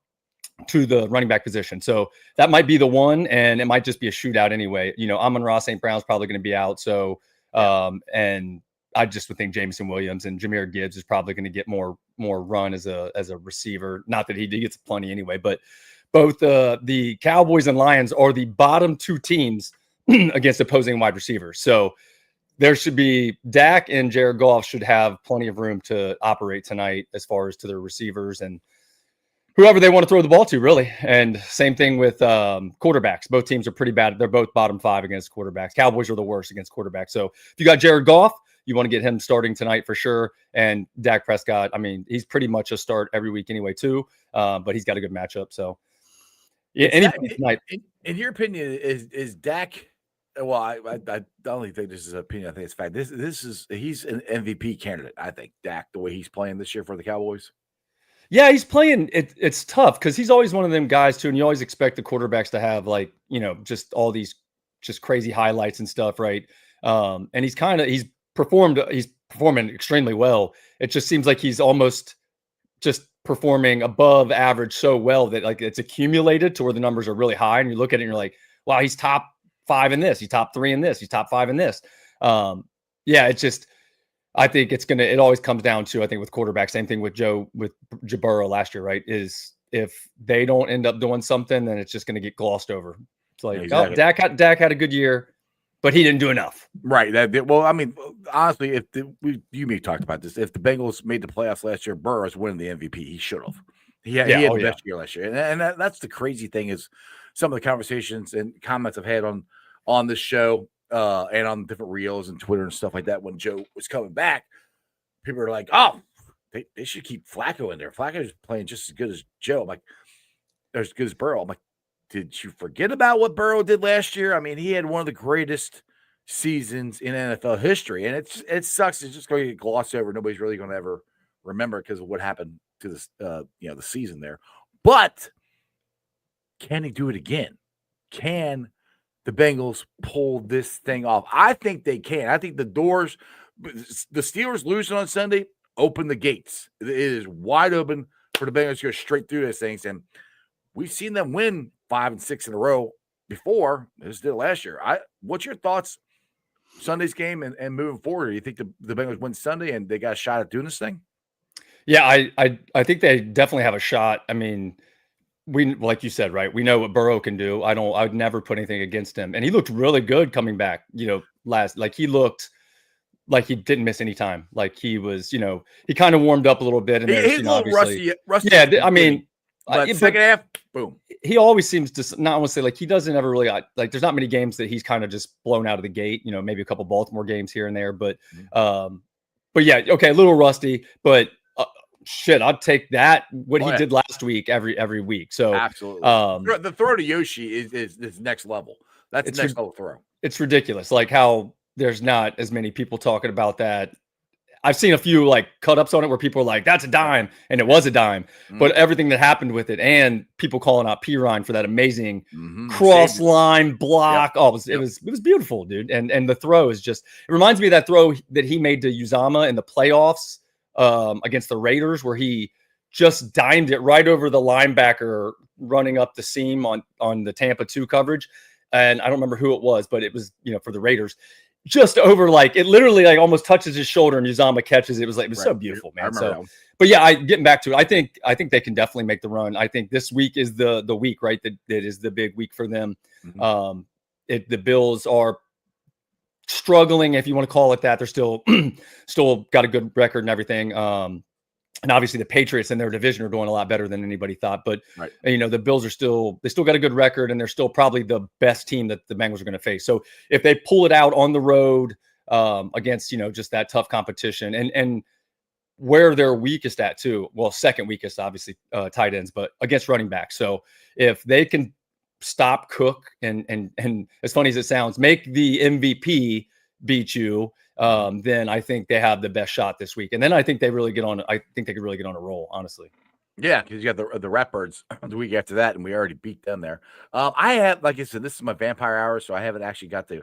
to the running back position. So that might be the one, and it might just be a shootout anyway. Amon-Ra St. Brown's probably going to be out. So, and I just would think Jameson Williams and Jahmyr Gibbs is probably going to get more run as a receiver. Not that he gets plenty anyway, but both the Cowboys and Lions are the bottom two teams against opposing wide receivers. So there should be Dak and Jared Goff should have plenty of room to operate tonight as far as to their receivers. And whoever they want to throw the ball to, really. And same thing with quarterbacks. Both teams are pretty bad. They're both bottom 5 against quarterbacks. Cowboys are the worst against quarterbacks. So if you got Jared Goff, you want to get him starting tonight for sure. And Dak Prescott, I mean, he's pretty much a start every week anyway too. But he's got a good matchup. So yeah, anything tonight. In your opinion, is Dak? Well, I don't even think this is an opinion. I think it's fact. He's an MVP candidate. I think Dak, the way he's playing this year for the Cowboys. Yeah, he's playing. It's tough because he's always one of them guys too, and you always expect the quarterbacks to have like just all these just crazy highlights and stuff, right? And he's performing extremely well. It just seems like he's almost just performing above average so well that like it's accumulated to where the numbers are really high, and you look at it and you're like, wow, he's top 5 in this, he's top 3 in this, he's top 5 in this. Yeah, it's just. I think it always comes down to, I think with quarterback, same thing with Joe Burrow last year, right? Is if they don't end up doing something, then it's just going to get glossed over. It's like, exactly. Oh, Dak had a good year, but he didn't do enough. Right. Well, I mean, honestly, you may talked about this. If the Bengals made the playoffs last year, Burrow was winning the MVP. He should have. He had the best year last year. And that's the crazy thing is some of the conversations and comments I've had on this show. And on different reels and Twitter and stuff like that, when Joe was coming back, people are like, "Oh, they should keep Flacco in there. Flacco's playing just as good as Joe." I'm like, as good as Burrow. I'm like, did you forget about what Burrow did last year? I mean, he had one of the greatest seasons in NFL history, and it sucks. It's just going to get glossed over. Nobody's really going to ever remember because of what happened to this, the season there. But can he do it again? Can the Bengals pull this thing off? I think they can. I think the Steelers losing on Sunday, open the gates. It is wide open for the Bengals to go straight through those things. And we've seen them win 5 and 6 in a row before. This did last year. What's your thoughts Sunday's game and moving forward? Do you think the Bengals win Sunday and they got a shot at doing this thing? Yeah, I think they definitely have a shot. I mean, we, like you said, right? We know what Burrow can do. I'd never put anything against him. And he looked really good coming back, he looked like he didn't miss any time. Like he was, he kind of warmed up a little bit. And he's a little rusty. Yeah, I mean, second half, boom. He always seems to not want to say like he doesn't ever really like. There's not many games that he's kind of just blown out of the gate. Maybe a couple Baltimore games here and there, but yeah, okay, a little rusty, but. Shit, I'd take that. What he did last week every week. So absolutely, the throw to Yoshi is next level. That's the next level throw. It's ridiculous, like how there's not as many people talking about that. I've seen a few like cut ups on it where people are like, "That's a dime," and it was a dime. But everything that happened with it, and people calling out Pirine for that amazing cross line block. Yep. Oh, it was beautiful, dude. And the throw is just. It reminds me of that throw that he made to Uzama in the playoffs. Against the Raiders, where he just dimed it right over the linebacker running up the seam on the Tampa 2 coverage. And I don't remember who it was, but it was, for the Raiders, just over like it literally like almost touches his shoulder and Uzama catches it. It was so beautiful, man. So, but yeah, getting back to it, I think they can definitely make the run. I think this week is the week, right? That is the big week for them. The Bills are struggling, if you want to call it that. They're still got a good record and everything. And obviously the Patriots in their division are doing a lot better than anybody thought. But the Bills they still got a good record, and they're still probably the best team that the Bengals are going to face. So if they pull it out on the road against just that tough competition, and where they're weakest at too, well, second weakest obviously tight ends, but against running backs. So if they can stop Cook and as funny as it sounds, make the MVP beat you, then I think they have the best shot this week. And then I think they really get on. I think they could really get on a roll, honestly. Yeah, because you got the Ratbirds the week after that, and we already beat them there. I have, like I said, this is my vampire hour, so I haven't actually got to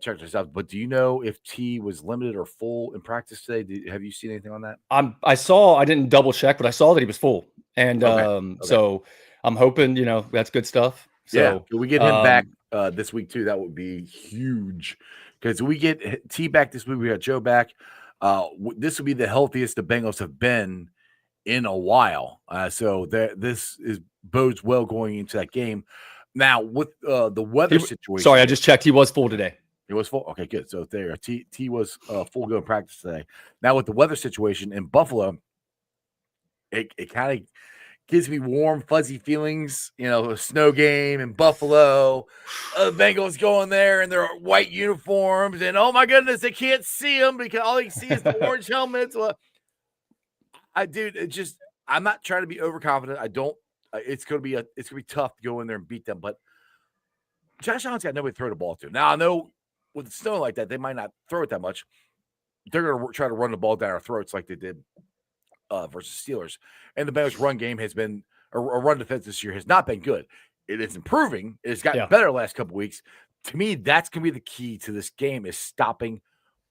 check this out. But do you know if T was limited or full in practice today? Have you seen anything on that? I didn't double check, but I saw that he was full, and okay. So I'm hoping that's good stuff. So, yeah, can we get him back this week too? That would be huge because we get T back this week. We got Joe back. This would be the healthiest the Bengals have been in a while. So this bodes well going into that game. Now with the weather situation. Sorry, I just checked. He was full today. He was full. Okay, good. So there, T was full go in practice today. Now with the weather situation in Buffalo, it kind of gives me warm, fuzzy feelings. A snow game in Buffalo. The Bengals going there in their white uniforms, and oh my goodness, they can't see them because all you see is the orange helmets. Well, I'm not trying to be overconfident. I don't. It's gonna be tough to go in there and beat them, but Josh Allen's got nobody to throw the ball to. Now I know with snow like that, they might not throw it that much. They're going to try to run the ball down our throats like they did versus Steelers. And the Bengals' run game has been a run defense this year has not been good. It is improving. It's gotten better the last couple of weeks. To me, that's going to be the key to this game is stopping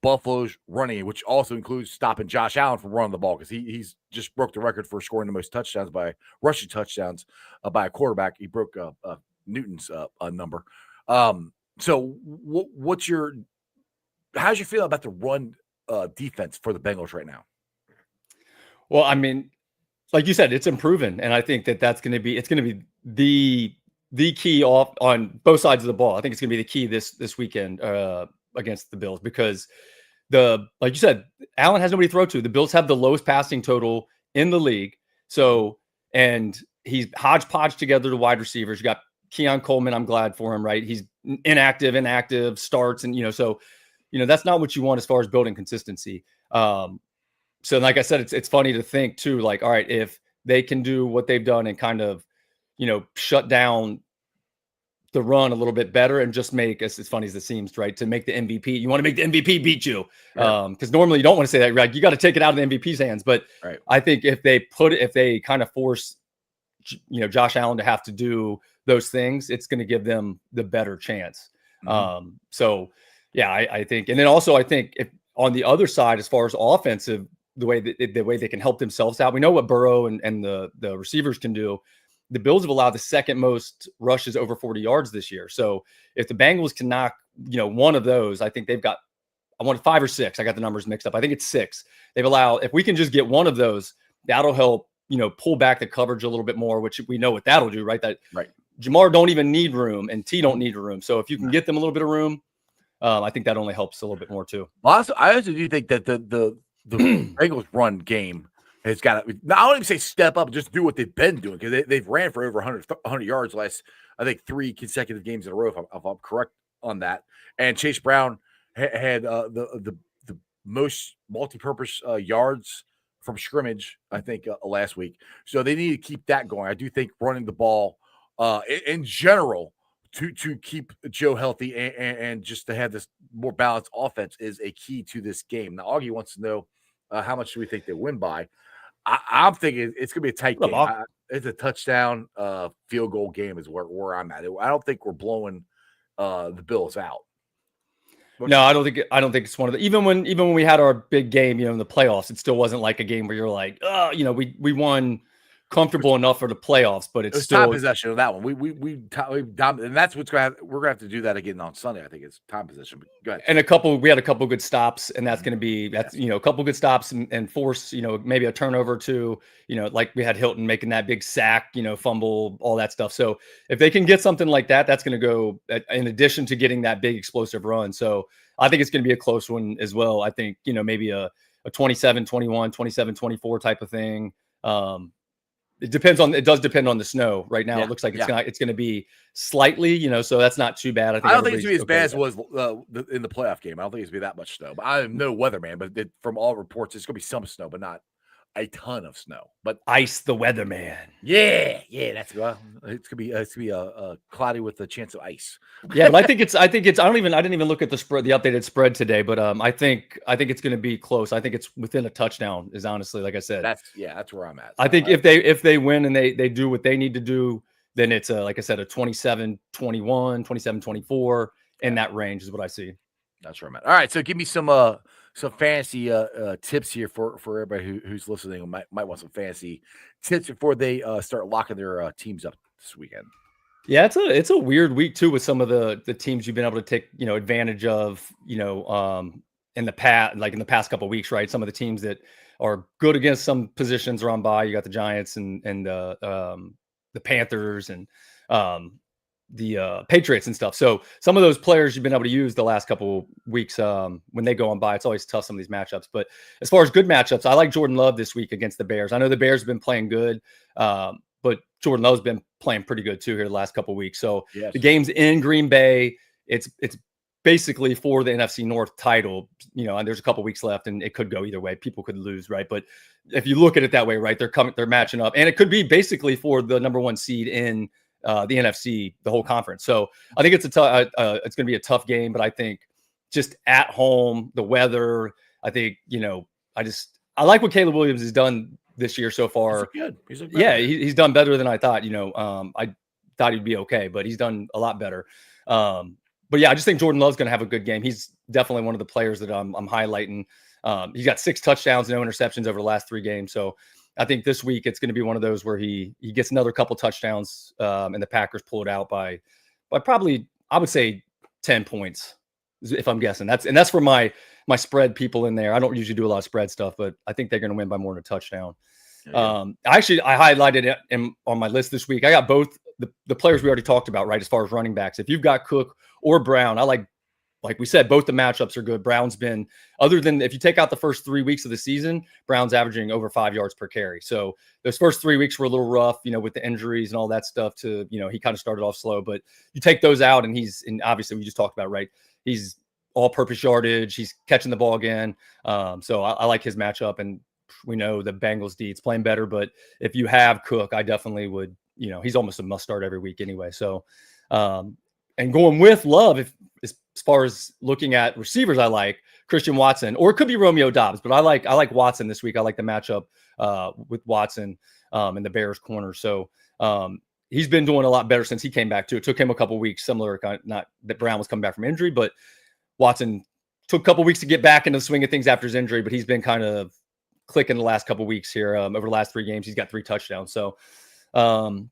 Buffalo's running, which also includes stopping Josh Allen from running the ball because he's just broke the record for scoring the most touchdowns by rushing touchdowns by a quarterback. He broke Newton's number. So how's your feel about the run defense for the Bengals right now? Well, I mean, like you said, it's improving, and I think it's going to be the key off on both sides of the ball. I think it's going to be the key this weekend against the Bills because like you said, Allen has nobody to throw to. The Bills have the lowest passing total in the league, so and he's hodgepodge together the wide receivers. You got Keon Coleman, I'm glad for him, right? He's inactive, starts, and so that's not what you want as far as building consistency. So like I said, it's funny to think too, like, all right, if they can do what they've done and kind of, shut down the run a little bit better and just make, as funny as it seems, right, to make the MVP, you want to make the MVP beat you. Because normally you don't want to say that, right? You got to take it out of the MVP's hands. But I think if they kind of force, Josh Allen to have to do those things, it's going to give them the better chance. So yeah, I think, and then also I think if on the other side, as far as offensive, the way they can help themselves out, we know what Burrow and the receivers can do. The Bills have allowed the second most rushes over 40 yards this year. So if the Bengals can knock, one of those, I think they've got, I want 5 or 6. I got the numbers mixed up. I think it's 6. They've allowed, if we can just get one of those, that'll help, pull back the coverage a little bit more, which we know what that'll do, right? Jamar don't even need room and T don't need a room. So if you can get them a little bit of room, I think that only helps a little bit more too. Well, I also do think that the Bengals run game has got to, I don't even say step up, just do what they've been doing because they've ran for over 100 yards last, I think, 3 consecutive games in a row, if I'm correct on that. And Chase Brown had the most multi-purpose yards from scrimmage, I think, last week. So they need to keep that going. I do think running the ball in general to keep Joe healthy and just to have this more balanced offense is a key to this game. Now, Augie wants to know how much do we think they win by? I'm thinking it's going to be a tight game. It's a touchdown field goal game is where I'm at. I don't think we're blowing the Bills out. No, I don't think it's one of the, even when we had our big game, in the playoffs, it still wasn't like a game where you're like, we won comfortable enough for the playoffs, but it's still time possession of that one. We and that's what's we're gonna have to do that again on Sunday. I think it's time possession. But go ahead. And we had a couple good stops, and that's going to be a couple good stops and force maybe a turnover to like we had Hilton making that big sack, fumble, all that stuff. So if they can get something like that, that's going to go in addition to getting that big explosive run. So I think it's going to be a close one as well. I think maybe a 27-21, 27-24 type of thing. It does depend on the snow. Right now, it looks like it's going to be slightly, so that's not too bad. I don't think it's going to be as bad as it was in the playoff game. I don't think it's going to be that much snow. But I am no weatherman, but from all reports, it's going to be some snow, but not a ton of snow. But Ice the weatherman. Yeah, that's it's going to be cloudy with a chance of ice. Yeah, but I think I didn't even look at the spread, the updated spread today, but I think it's going to be close. I think it's within a touchdown. Is honestly, like I said, that's where I'm at. I think if they win and they do what they need to do, then it's like I said, a 27-21, 27-24 in that range is what I see. That's where I'm at. All right, so give me some fantasy tips here for everybody who's listening. Might want some fantasy tips before they start locking their teams up this weekend. Yeah, it's a weird week too with some of the teams you've been able to take advantage of in the past couple of weeks, right? Some of the teams that are good against some positions are on bye. You got the Giants and the Panthers and Patriots and stuff. So some of those players you've been able to use the last couple weeks when they go on by. It's always tough, some of these matchups. But as far as good matchups, I like Jordan Love this week against the Bears. I know the Bears have been playing good, but Jordan Love's been playing pretty good too here the last couple weeks. So the game's in Green Bay. It's basically for the NFC North title, and there's a couple weeks left and it could go either way. People could lose, right? But if you look at it that way, right, they're matching up, and it could be basically for the number one seed in the NFC, the whole conference. So I think it's it's going to be a tough game, but I think just at home, the weather, I think, I like what Caleb Williams has done this year so far. He's done better than I thought. I thought he'd be okay, but he's done a lot better. But yeah, I just think Jordan Love's going to have a good game. He's definitely one of the players that I'm highlighting. He's got 6 touchdowns, no interceptions over the last 3 games. So I think this week it's going to be one of those where he gets another couple touchdowns, and the Packers pull it out by probably, I would say, 10 points, if I'm guessing. That's for my spread people in there. I don't usually do a lot of spread stuff, but I think they're going to win by more than a touchdown. I highlighted it on my list this week. I got both the players we already talked about, right, as far as running backs. If you've got Cook or Brown, I like we said, both the matchups are good. Brown's been, other than if you take out the first 3 weeks of the season, Brown's averaging over 5 yards per carry. So those first 3 weeks were a little rough, with the injuries and all that stuff he kind of started off slow, but you take those out and obviously we just talked about, right, he's all-purpose yardage. He's catching the ball again. So I like his matchup, and we know the Bengals D, it's playing better, but if you have Cook, I definitely would, he's almost a must start every week anyway. So, and going with Love, as far as looking at receivers, I like Christian Watson, or it could be Romeo Doubs, but I like Watson this week. I like the matchup with Watson in the Bears corner. So he's been doing a lot better since he came back too. It took him a couple weeks, similar, not that Brown was coming back from injury, but Watson took a couple weeks to get back into the swing of things after his injury, but he's been kind of clicking the last couple weeks here. Over the last 3 games, he's got 3 touchdowns. So, and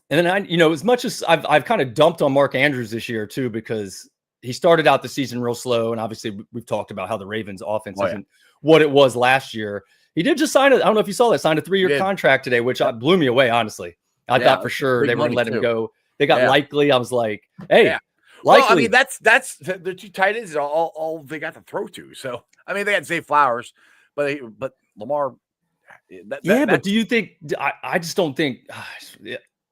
then as much as I've kind of dumped on Mark Andrews this year too, because he started out the season real slow, and obviously we've talked about how the Ravens offense isn't what it was last year. He did just sign I don't know if you saw that, signed a 3-year contract today, which blew me away, honestly. I thought for sure they were going to let him go. They got Likely. I was like, hey, Likely. Well, I mean, that's the 2 tight ends are all they got to throw to. So I mean, they had Zay Flowers, but Lamar. But do you think? I just don't think.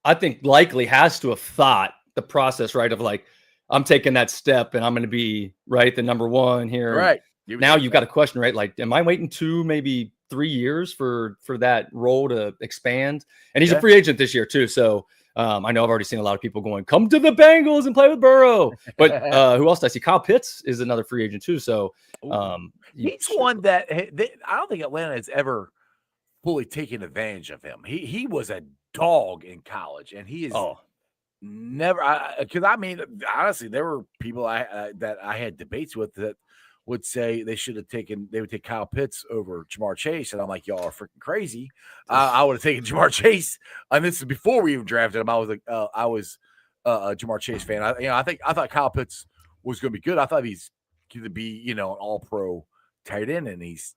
I think Likely has to have thought the process, right, of like, I'm taking that step and I'm going to be the number one here. Right. Now you've got a question, right? Like, am I waiting 2, maybe 3 years for that role to expand? And he's a free agent this year too. So I know I've already seen a lot of people going, come to the Bengals and play with Burrow. But who else did I see? Kyle Pitts is another free agent too. So he's one that I don't think Atlanta has ever fully taken advantage of him. He was a dog in college, and he is never. Because I mean, honestly, there were people that I had debates with that would say they would take Kyle Pitts over Jamar Chase, and I'm like, y'all are freaking crazy. I would have taken Jamar Chase, and this is before we even drafted him. I was a Jamar Chase fan. I thought Kyle Pitts was going to be good. I thought he's going to be an all-pro tight end, and he's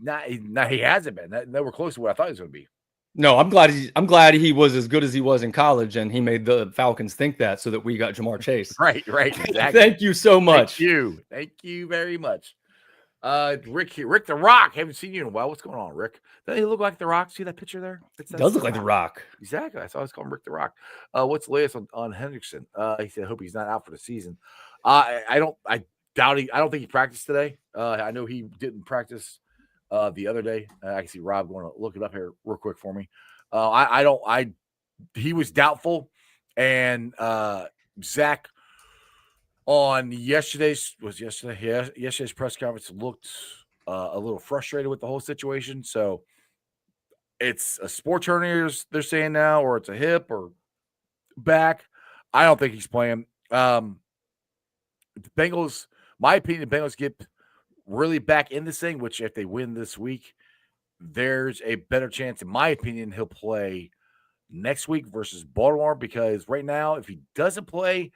not. He hasn't been. They were close to what I thought he was going to be. No, I'm glad he was as good as he was in college, and he made the Falcons think that, so that we got Jamar Chase. Right, exactly. Thank you so much. Thank you very much. Rick the Rock. Haven't seen you in a while. What's going on, Rick? Doesn't he look like the Rock? See that picture there? It does look like the Rock. Exactly. That's why I was calling Rick the Rock. What's the latest on Hendrickson? He said, hope he's not out for the season. I doubt he. I don't think he practiced today. I know he didn't practice the other day. I can see Rob going to look it up here real quick for me. He was doubtful, and Zach on yesterday's press conference looked a little frustrated with the whole situation. So it's a sports hernia they're saying now, or it's a hip or back. I don't think he's playing. The Bengals, my opinion, the Bengals get really back in this thing, which if they win this week, there's a better chance, in my opinion, he'll play next week versus Baltimore, because right now, if he doesn't play,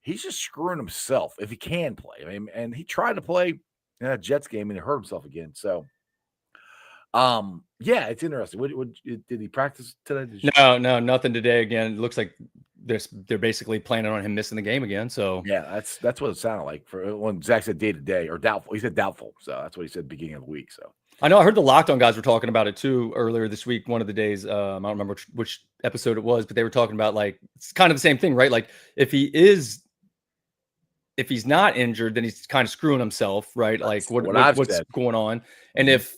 he's just screwing himself if he can play. I mean, and he tried to play in that Jets game and he hurt himself again. So, yeah, it's interesting. Did he practice today? No, nothing today. Again, it looks like they're basically planning on him missing the game again. So Yeah, that's what it sounded like for when Zach said day to day or doubtful. He said doubtful, so that's what he said beginning of the week. So I know I heard the Locked On guys were talking about it too earlier this week. One of the days, I don't remember which episode it was, but they were talking about like it's kind of the same thing, right? Like if he's not injured, then he's kind of screwing himself, right? That's Like what I've what's said. going on? And if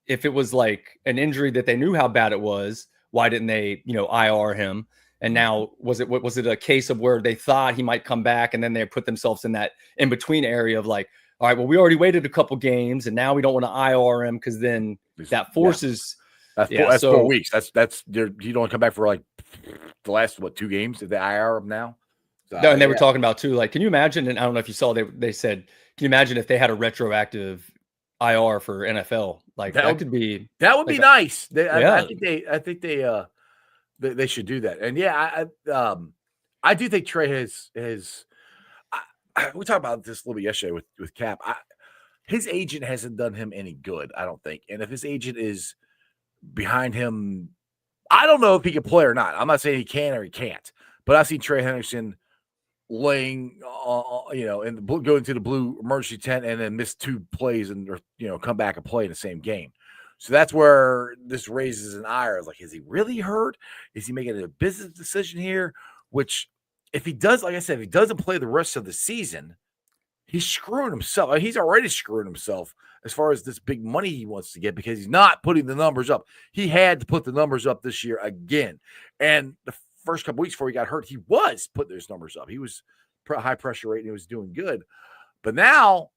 it was like an injury that they knew how bad it was, why didn't they, IR him? And now was it a case of where they thought he might come back and then they put themselves in that in between area of like, all right, well, we already waited a couple games and now we don't want to IR him because then that forces. That's 4 weeks. That's you don't come back for like the last 2 games if they IR him now. So, no, and they were talking about too, like, can you imagine? And I don't know if you saw, they said, can you imagine if they had a retroactive IR for NFL? Like that would be nice. Yeah. I think they should do that. And yeah, I do think Trey has we talked about this a little bit yesterday with Cap. His agent hasn't done him any good, I don't think. And if his agent is behind him, I don't know if he can play or not. I'm not saying he can or he can't, but I've seen Trey Henderson laying, and go into the blue emergency tent and then miss 2 plays and come back and play in the same game. So that's where this raises an ire. Like, is he really hurt? Is he making a business decision here? Which, if he does, like I said, if he doesn't play the rest of the season, he's screwing himself. He's already screwing himself as far as this big money he wants to get because he's not putting the numbers up. He had to put the numbers up this year again. And the first couple weeks before he got hurt, he was putting those numbers up. He was high pressure rate and he was doing good. But now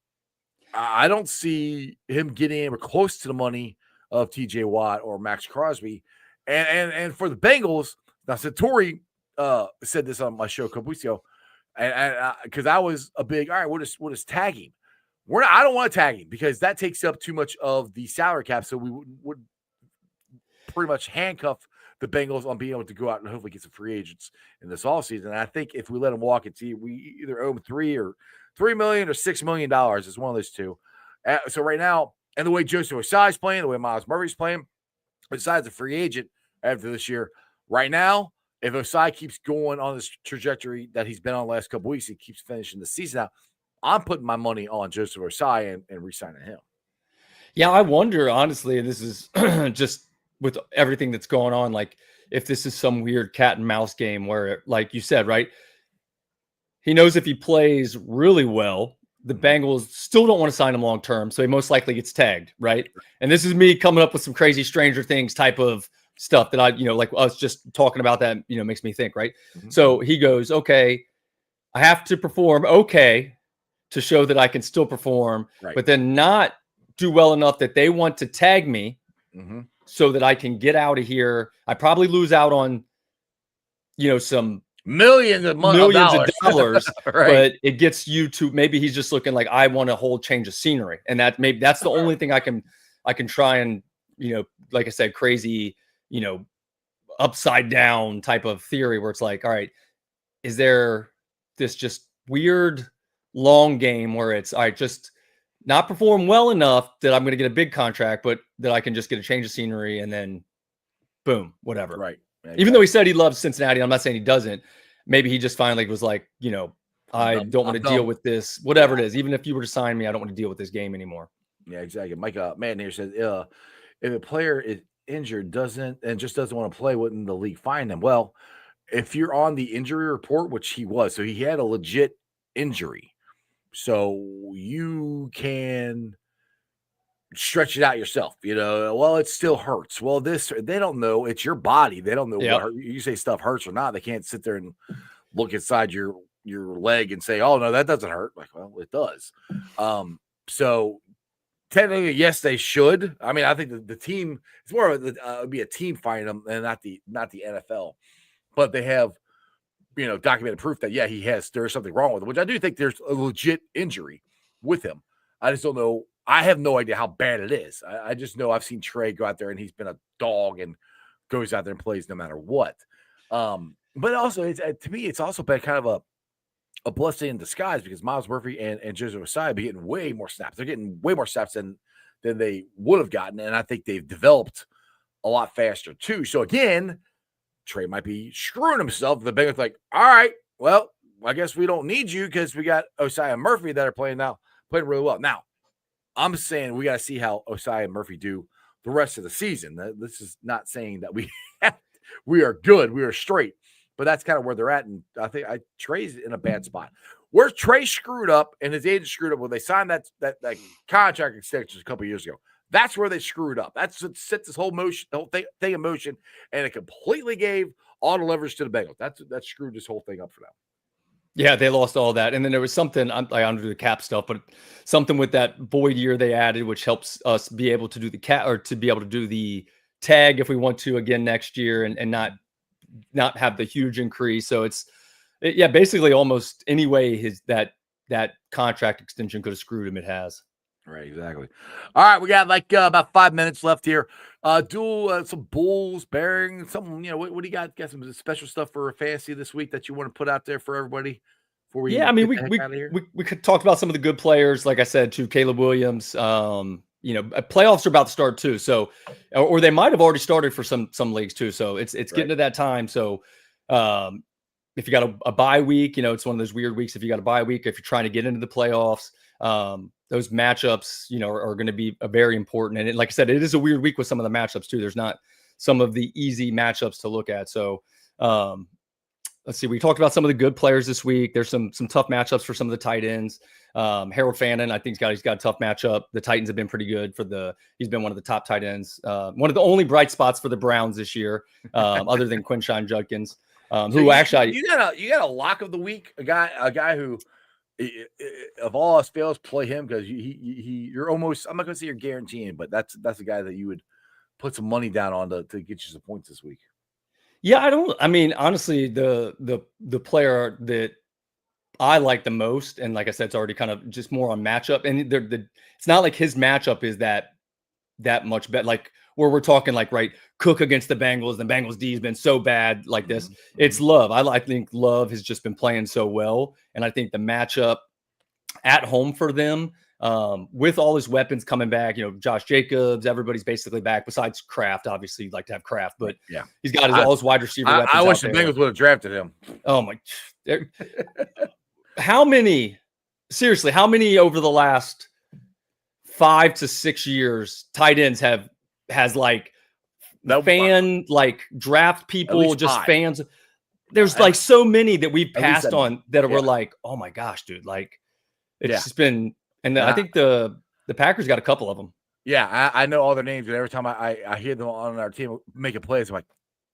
I don't see him getting anywhere close to the money of TJ Watt or Max Crosby. And for the Bengals, now Satori said this on my show a couple weeks ago, and because I was a big, all right, what is tagging? I don't want to tag him because that takes up too much of the salary cap. So we would pretty much handcuff the Bengals on being able to go out and hopefully get some free agents in this offseason. And I think if we let him walk, we either owe him $3 million or $6 million. It's one of those two. So right now, and the way Joseph Osai's playing, the way Miles Murray's playing, besides a free agent after this year, right now, if Osai keeps going on this trajectory that he's been on the last couple weeks, he keeps finishing the season out, I'm putting my money on Joseph Osai and re-signing him. Yeah, I wonder, honestly, and this is just with everything that's going on, like if this is some weird cat and mouse game where, like you said, right, he knows if he plays really well, the Bengals still don't want to sign him long-term, so he most likely gets tagged, right? And this is me coming up with some crazy Stranger Things type of stuff that I, like us just talking about that, makes me think, right? Mm-hmm. So he goes, okay, I have to perform okay to show that I can still perform, right, but then not do well enough that they want to tag me so that I can get out of here. I probably lose out on, some millions of dollars, right, but it gets you to, maybe he's just looking like, I want a whole change of scenery. And that's the only thing I can try and, like I said, crazy, upside down type of theory where it's like, all right, is there this just weird long game where it's, all right, just not perform well enough that I'm going to get a big contract, but that I can just get a change of scenery and then boom, whatever. Right. Exactly. Even though he said he loves Cincinnati, I'm not saying he doesn't. Maybe he just finally was like, I don't want to deal with this, whatever it is. Even if you were to sign me, I don't want to deal with this game anymore. Yeah, exactly. Mike Madden here says, if a player is injured, doesn't want to play, wouldn't the league fine them? Well, if you're on the injury report, which he was, so he had a legit injury, so you can stretch it out yourself. Well, it still hurts. Well, they don't know. It's your body. They don't know what hurt. You say stuff hurts or not. They can't sit there and look inside your leg and say, oh no, that doesn't hurt. Like, well, it does. So technically, yes, they should. I mean, I think the team, it's more of it'd be a team fighting them and not the NFL. But they have, documented proof that there's something wrong with him, which I do think there's a legit injury with him. I just don't know. I have no idea how bad it is. I just know I've seen Trey go out there and he's been a dog and goes out there and plays no matter what. But also, to me, it's also been kind of a blessing in disguise because Miles Murphy and Joseph Osai be getting way more snaps. They're getting way more snaps than they would have gotten, and I think they've developed a lot faster too. So again, Trey might be screwing himself. The Bengals like, all right, well, I guess we don't need you because we got Osai and Murphy that are playing really well. Now, I'm saying we got to see how Osai and Murphy do the rest of the season. This is not saying that we are good, we are straight, but that's kind of where they're at. And I think Trey's in a bad spot. Where Trey screwed up and his agent screwed up when they signed that contract extension a couple years ago. That's where they screwed up. That's what set this whole thing in motion, and it completely gave all the leverage to the Bengals. That screwed this whole thing up for them. Yeah, they lost all that. And then there was something, I don't do the cap stuff, but something with that void year they added, which helps us be able to do the cap, or to be able to do the tag if we want to again next year, and not have the huge increase. So basically almost any way that contract extension could have screwed him, it has. Right, exactly. All right, we got about 5 minutes left here. Do some Bulls, bearing, something, what do you got? Got some special stuff for fantasy this week that you want to put out there for everybody? Before we we could talk about some of the good players, like I said, to Caleb Williams. Playoffs are about to start too, so or they might have already started for some leagues too. So it's getting to that time. So if you got a bye week, it's one of those weird weeks. If you got a bye week, if you're trying to get into the playoffs, those matchups, are going to be very important. And like I said, it is a weird week with some of the matchups too. There's not some of the easy matchups to look at. So let's see. We talked about some of the good players this week. There's some tough matchups for some of the tight ends. Harold Fannin, I think he's got a tough matchup. The Titans have been pretty good he's been one of the top tight ends. One of the only bright spots for the Browns this year, other than Quinshon Judkins, who actually you got a lock of the week, a guy who, of all us fails, play him because you're almost, I'm not going to say you're guaranteeing, but that's a guy that you would put some money down on to get you some points this week. Yeah, honestly, the player that I like the most, and like I said, it's already kind of just more on matchup, and it's not like his matchup is that much better. Like where we're talking right, Cook against the Bengals, the Bengals D has been so bad like this. It's Love. I think Love has just been playing so well, and I think the matchup at home for them, with all his weapons coming back, Josh Jacobs, everybody's basically back besides Kraft. Obviously, you'd like to have Kraft, but yeah, he's got all his wide receiver weapons. I wish the Bengals would have drafted him. Oh my! How many over the last 5 to 6 years tight ends has draft people, just 5. Fans? There's so many that we've passed on that were like, oh my gosh, dude, it's just been. And I think the Packers got a couple of them. Yeah, I know all their names, and every time I hear them on our team making plays, I'm like,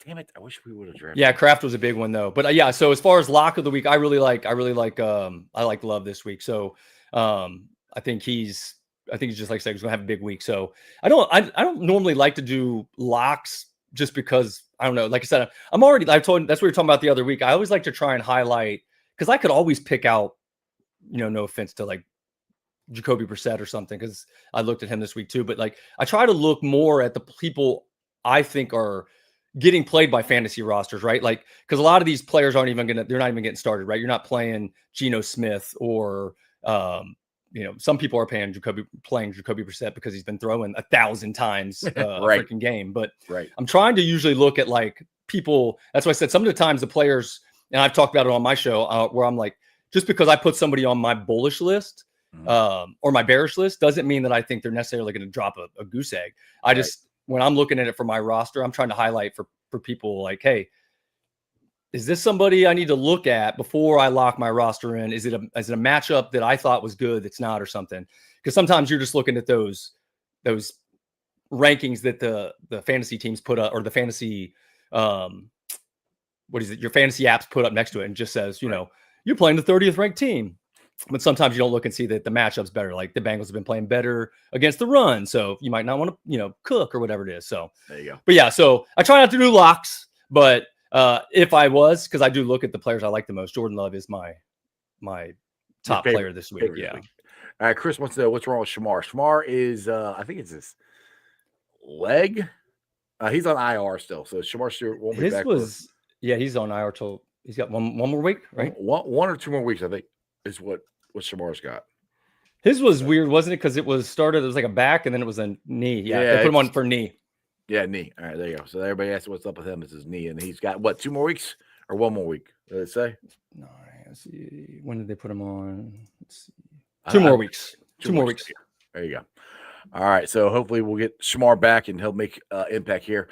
damn it, I wish we would have drafted. Yeah, Kraft was a big one though. But so as far as lock of the week, I like Love this week. So I think he's just like I said, he's gonna have a big week. So I don't normally like to do locks just because I don't know. Like I said, that's what we were talking about the other week. I always like to try and highlight, because I could always pick out, no offense to Jacoby Brissett or something, because I looked at him this week too. But I try to look more at the people I think are getting played by fantasy rosters, right? Because a lot of these players they're not even getting started, right? You're not playing Geno Smith or, some people are playing Jacoby Brissett because he's been throwing 1,000 times a freaking game. But I'm trying to usually look at people. That's why I said some of the times the players, and I've talked about it on my show, where I'm like, just because I put somebody on my bullish list or my bearish list doesn't mean that I think they're necessarily going to drop a goose egg. I just, when I'm looking at it for my roster, I'm trying to highlight for people hey, is this somebody I need to look at before I lock my roster in? Is it a matchup that I thought was good that's not, or something? Because sometimes you're just looking at those rankings that the fantasy teams put up, or the fantasy your fantasy apps put up next to it, and just says, you're playing the 30th ranked team. But sometimes you don't look and see that the matchup's better. Like the Bengals have been playing better against the run, so you might not want to, Cook or whatever it is. So there you go. But yeah, so I try not to do locks, but if I was, because I do look at the players I like the most, Jordan Love is my top player this week. Yeah. All right, Chris wants to know what's wrong with Shamar. Shamar is, I think it's his leg. He's on IR still, so Shamar Stewart won't be back. He's on IR till he's got one more week, right? One or 2 more weeks, I think, is what Shamar's got. His was weird, wasn't it? Because it was like a back, and then it was a knee. Yeah, they put him on for knee. Yeah, knee. All right, there you go. So everybody asks what's up with him. It's his knee, and he's got what, 2 more weeks or 1 more week? Did it say? No, let's see. When did they put him on? Let's see. I- 2 more I- weeks. 2 more weeks. There you go. All right, so hopefully we'll get Shamar back and he'll make impact here.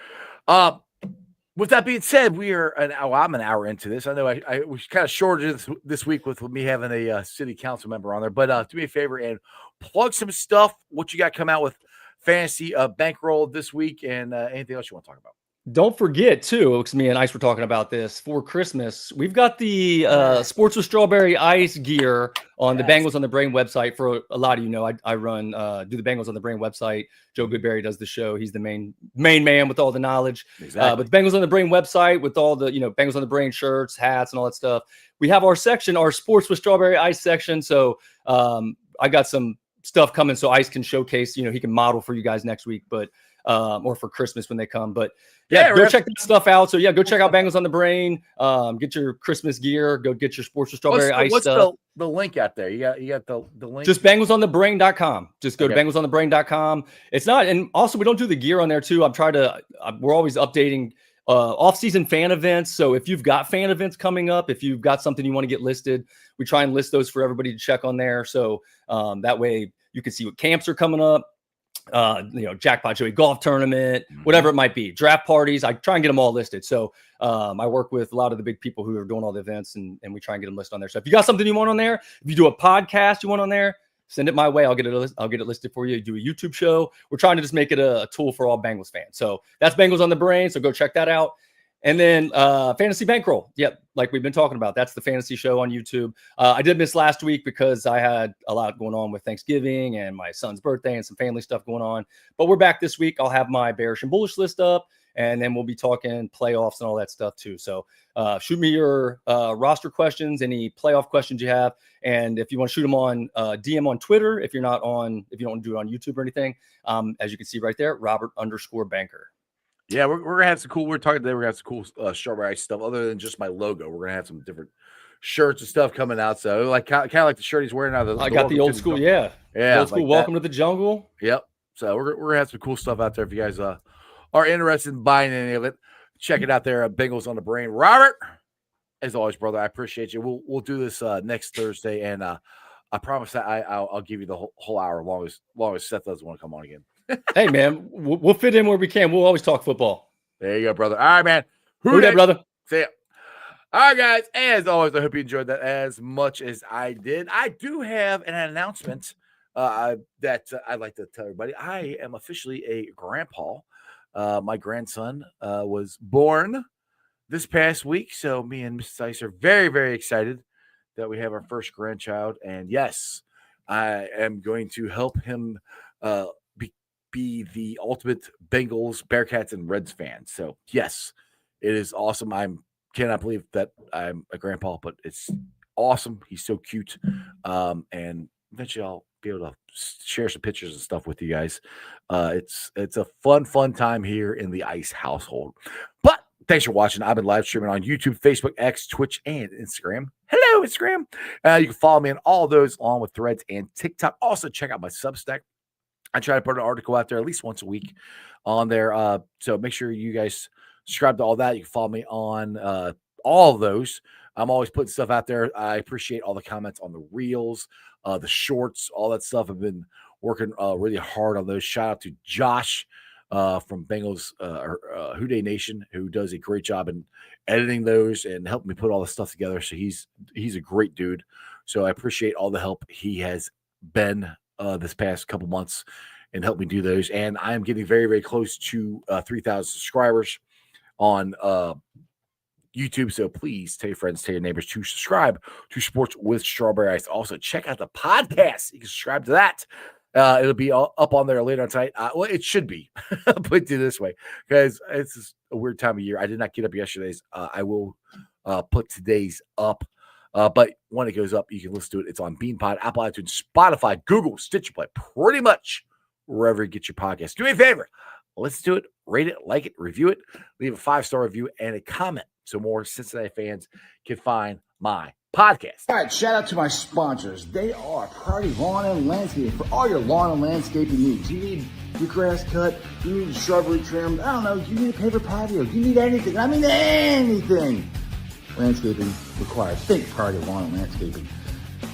With that being said, we are I'm an hour into this. I know I was kind of shorted this week with me having a city council member on there, but do me a favor and plug some stuff. What you got come out with fantasy bankroll this week, and anything else you want to talk about? Don't forget, too, because me and Ice were talking about this for Christmas. We've got the Sports with Strawberry Ice gear on the Bengals on the Brain website. For a lot of you know, I run do the Bengals on the Brain website. Joe Goodberry does the show. He's the main man with all the knowledge. Exactly. But the Bengals on the Brain website with all the Bengals on the Brain shirts, hats, and all that stuff. We have our section, our Sports with Strawberry Ice section. So I got some stuff coming so Ice can showcase. He can model for you guys next week, but or for Christmas when they come. But go check that stuff out. So go check out Bengals on the Brain. Get your Christmas gear. Go get your Sports with Strawberry Ice stuff. What's the link out there? You got the link. Just bengals.onthebrain.com. Just go to bengals.onthebrain.com. It's not, and also we don't do the gear on there too. We're always updating off-season fan events. So if you've got fan events coming up, if you've got something you want to get listed, we try and list those for everybody to check on there. So that way you can see what camps are coming up. Jackpot Joey golf tournament, whatever it might be, draft parties. I try and get them all listed. So I work with a lot of the big people who are doing all the events, and we try and get them listed on there. So if you got something you want on there, if you do a podcast you want on there, send it my way. I'll get it listed for you. Do a YouTube show. We're trying to just make it a tool for all Bengals fans. So that's Bengals on the Brain. So go check that out. And then Fantasy Bankroll. Yep, like we've been talking about. That's the fantasy show on YouTube. I did miss last week because I had a lot going on with Thanksgiving and my son's birthday and some family stuff going on. But we're back this week. I'll have my bearish and bullish list up, and then we'll be talking playoffs and all that stuff too. So shoot me your roster questions, any playoff questions you have. And if you want to shoot them on DM on Twitter, if you don't want to do it on YouTube or anything, as you can see right there, Robert_Banker. Yeah, we're gonna have some cool. We're talking today. We're gonna have some cool Strawberry Ice stuff other than just my logo. We're gonna have some different shirts and stuff coming out. So like kind of like the shirt he's wearing now. I got the old school, yeah, old school. Like welcome to the jungle. Yep. So we're gonna have some cool stuff out there. If you guys are interested in buying any of it, check it out there at Bengals on the Brain. Robert, as always, brother, I appreciate you. We'll do this next Thursday, and I promise that I'll give you the whole hour, long as Seth doesn't want to come on again. Hey, man, we'll fit in where we can. We'll always talk football. There you go, brother. All right, man. Who that, brother? See ya. All right, guys. As always, I hope you enjoyed that as much as I did. I do have an announcement that I'd like to tell everybody. I am officially a grandpa. My grandson was born this past week, so me and Mrs. Ice are very, very excited that we have our first grandchild. And yes, I am going to help him be the ultimate Bengals, Bearcats, and Reds fan. So yes, it is awesome. I cannot believe that I'm a grandpa, but it's awesome. He's so cute. And eventually I'll be able to share some pictures and stuff with you guys. It's a fun time here in the Ice household. But thanks for watching. I've been live streaming on YouTube, Facebook, X, Twitch, and Instagram. Hello, Instagram. You can follow me on all those along with Threads and TikTok. Also, check out my Substack. I try to put an article out there at least once a week on there. So make sure you guys subscribe to all that. You can follow me on all of those. I'm always putting stuff out there. I appreciate all the comments on the reels, the shorts, all that stuff. I've been working really hard on those. Shout out to Josh from Bengals Houday Nation, who does a great job in editing those and helping me put all the stuff together. So he's a great dude. So I appreciate all the help he has been this past couple months and help me do those. And I'm getting very, very close to 3,000 subscribers on YouTube. So please tell your friends, tell your neighbors to subscribe to Sports with Strawberry Ice. Also, check out the podcast. You can subscribe to that. It'll be up on there later on tonight. Well, it should be. Put it this way, because it's a weird time of year. I did not get up yesterday's. I will put today's up. But when it goes up, you can listen to it. It's on BeanPod, Apple iTunes, Spotify, Google, Stitcher Play, pretty much wherever you get your podcast. Do me a favor. Listen to it, rate it, like it, review it, leave a 5-star review and a comment so more Cincinnati fans can find my podcast. All right, shout out to my sponsors. They are Priority Lawn and Landscaping for all your lawn and landscaping needs. You need your grass cut, you need shrubbery trimmed, I don't know, you need a paper patio, you need anything. I mean anything. Landscaping required. Think Priority Lawn and Landscaping.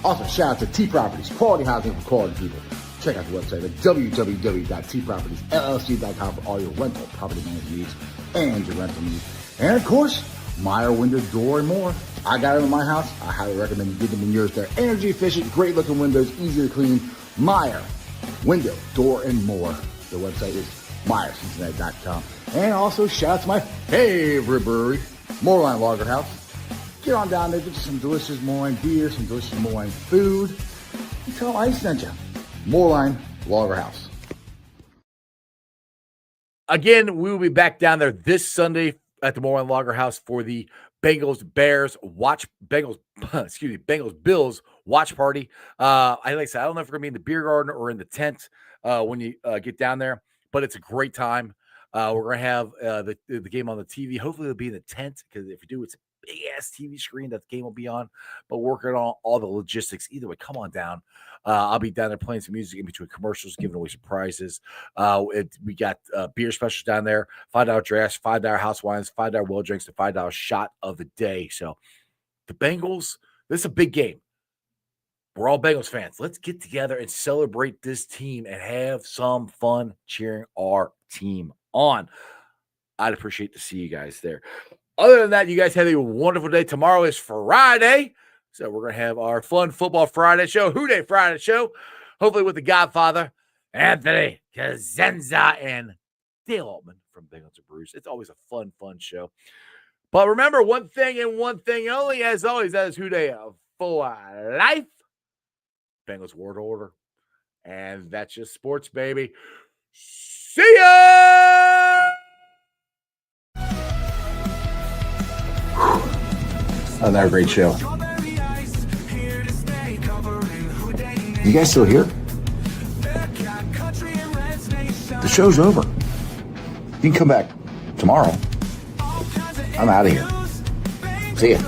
Also, shout out to T Properties, quality housing for quality people. Check out the website at www.tpropertiesllc.com for all your rental property management needs and your rental needs. And of course, Meyer Window, Door, and More. I got it in my house. I highly recommend you get them in yours. They're energy efficient, great looking windows, easy to clean. Meyer Window, Door, and More. The website is MeyerCincinnati.com. And also shout out to my favorite brewery, Moorline Lager House. Get on down there, get you some delicious Moorline beer, some delicious Moorline food. And tell them I sent you. Moorline Lager House. Again, we will be back down there this Sunday at the Moorline Lager House for the Bengals Bills watch party. Like I said, I don't know if we're gonna be in the beer garden or in the tent when you get down there, but it's a great time. We're gonna have the game on the TV. Hopefully, it'll be in the tent because if you do, it's a big ass TV screen that the game will be on. But working on all the logistics. Either way, come on down. I'll be down there playing some music in between commercials, giving away some prizes. We got beer specials down there, $5 drafts, $5 house wines, $5 well drinks, and $5 shot of the day. So the Bengals, this is a big game. We're all Bengals fans. Let's get together and celebrate this team and have some fun cheering our team on. I'd appreciate to see you guys there. Other than that, you guys have a wonderful day. Tomorrow is Friday. So we're going to have our fun Football Friday show, Who Day Friday show, hopefully with the Godfather, Anthony Cosenza, and Dale Altman from Bengals and Brews. It's always a fun show. But remember, one thing and one thing only, as always, that is Who Day for life. Bengals word order. And that's just sports, baby. See ya! Another great show. You guys still here? The show's over. You can come back tomorrow. I'm out of here. See ya.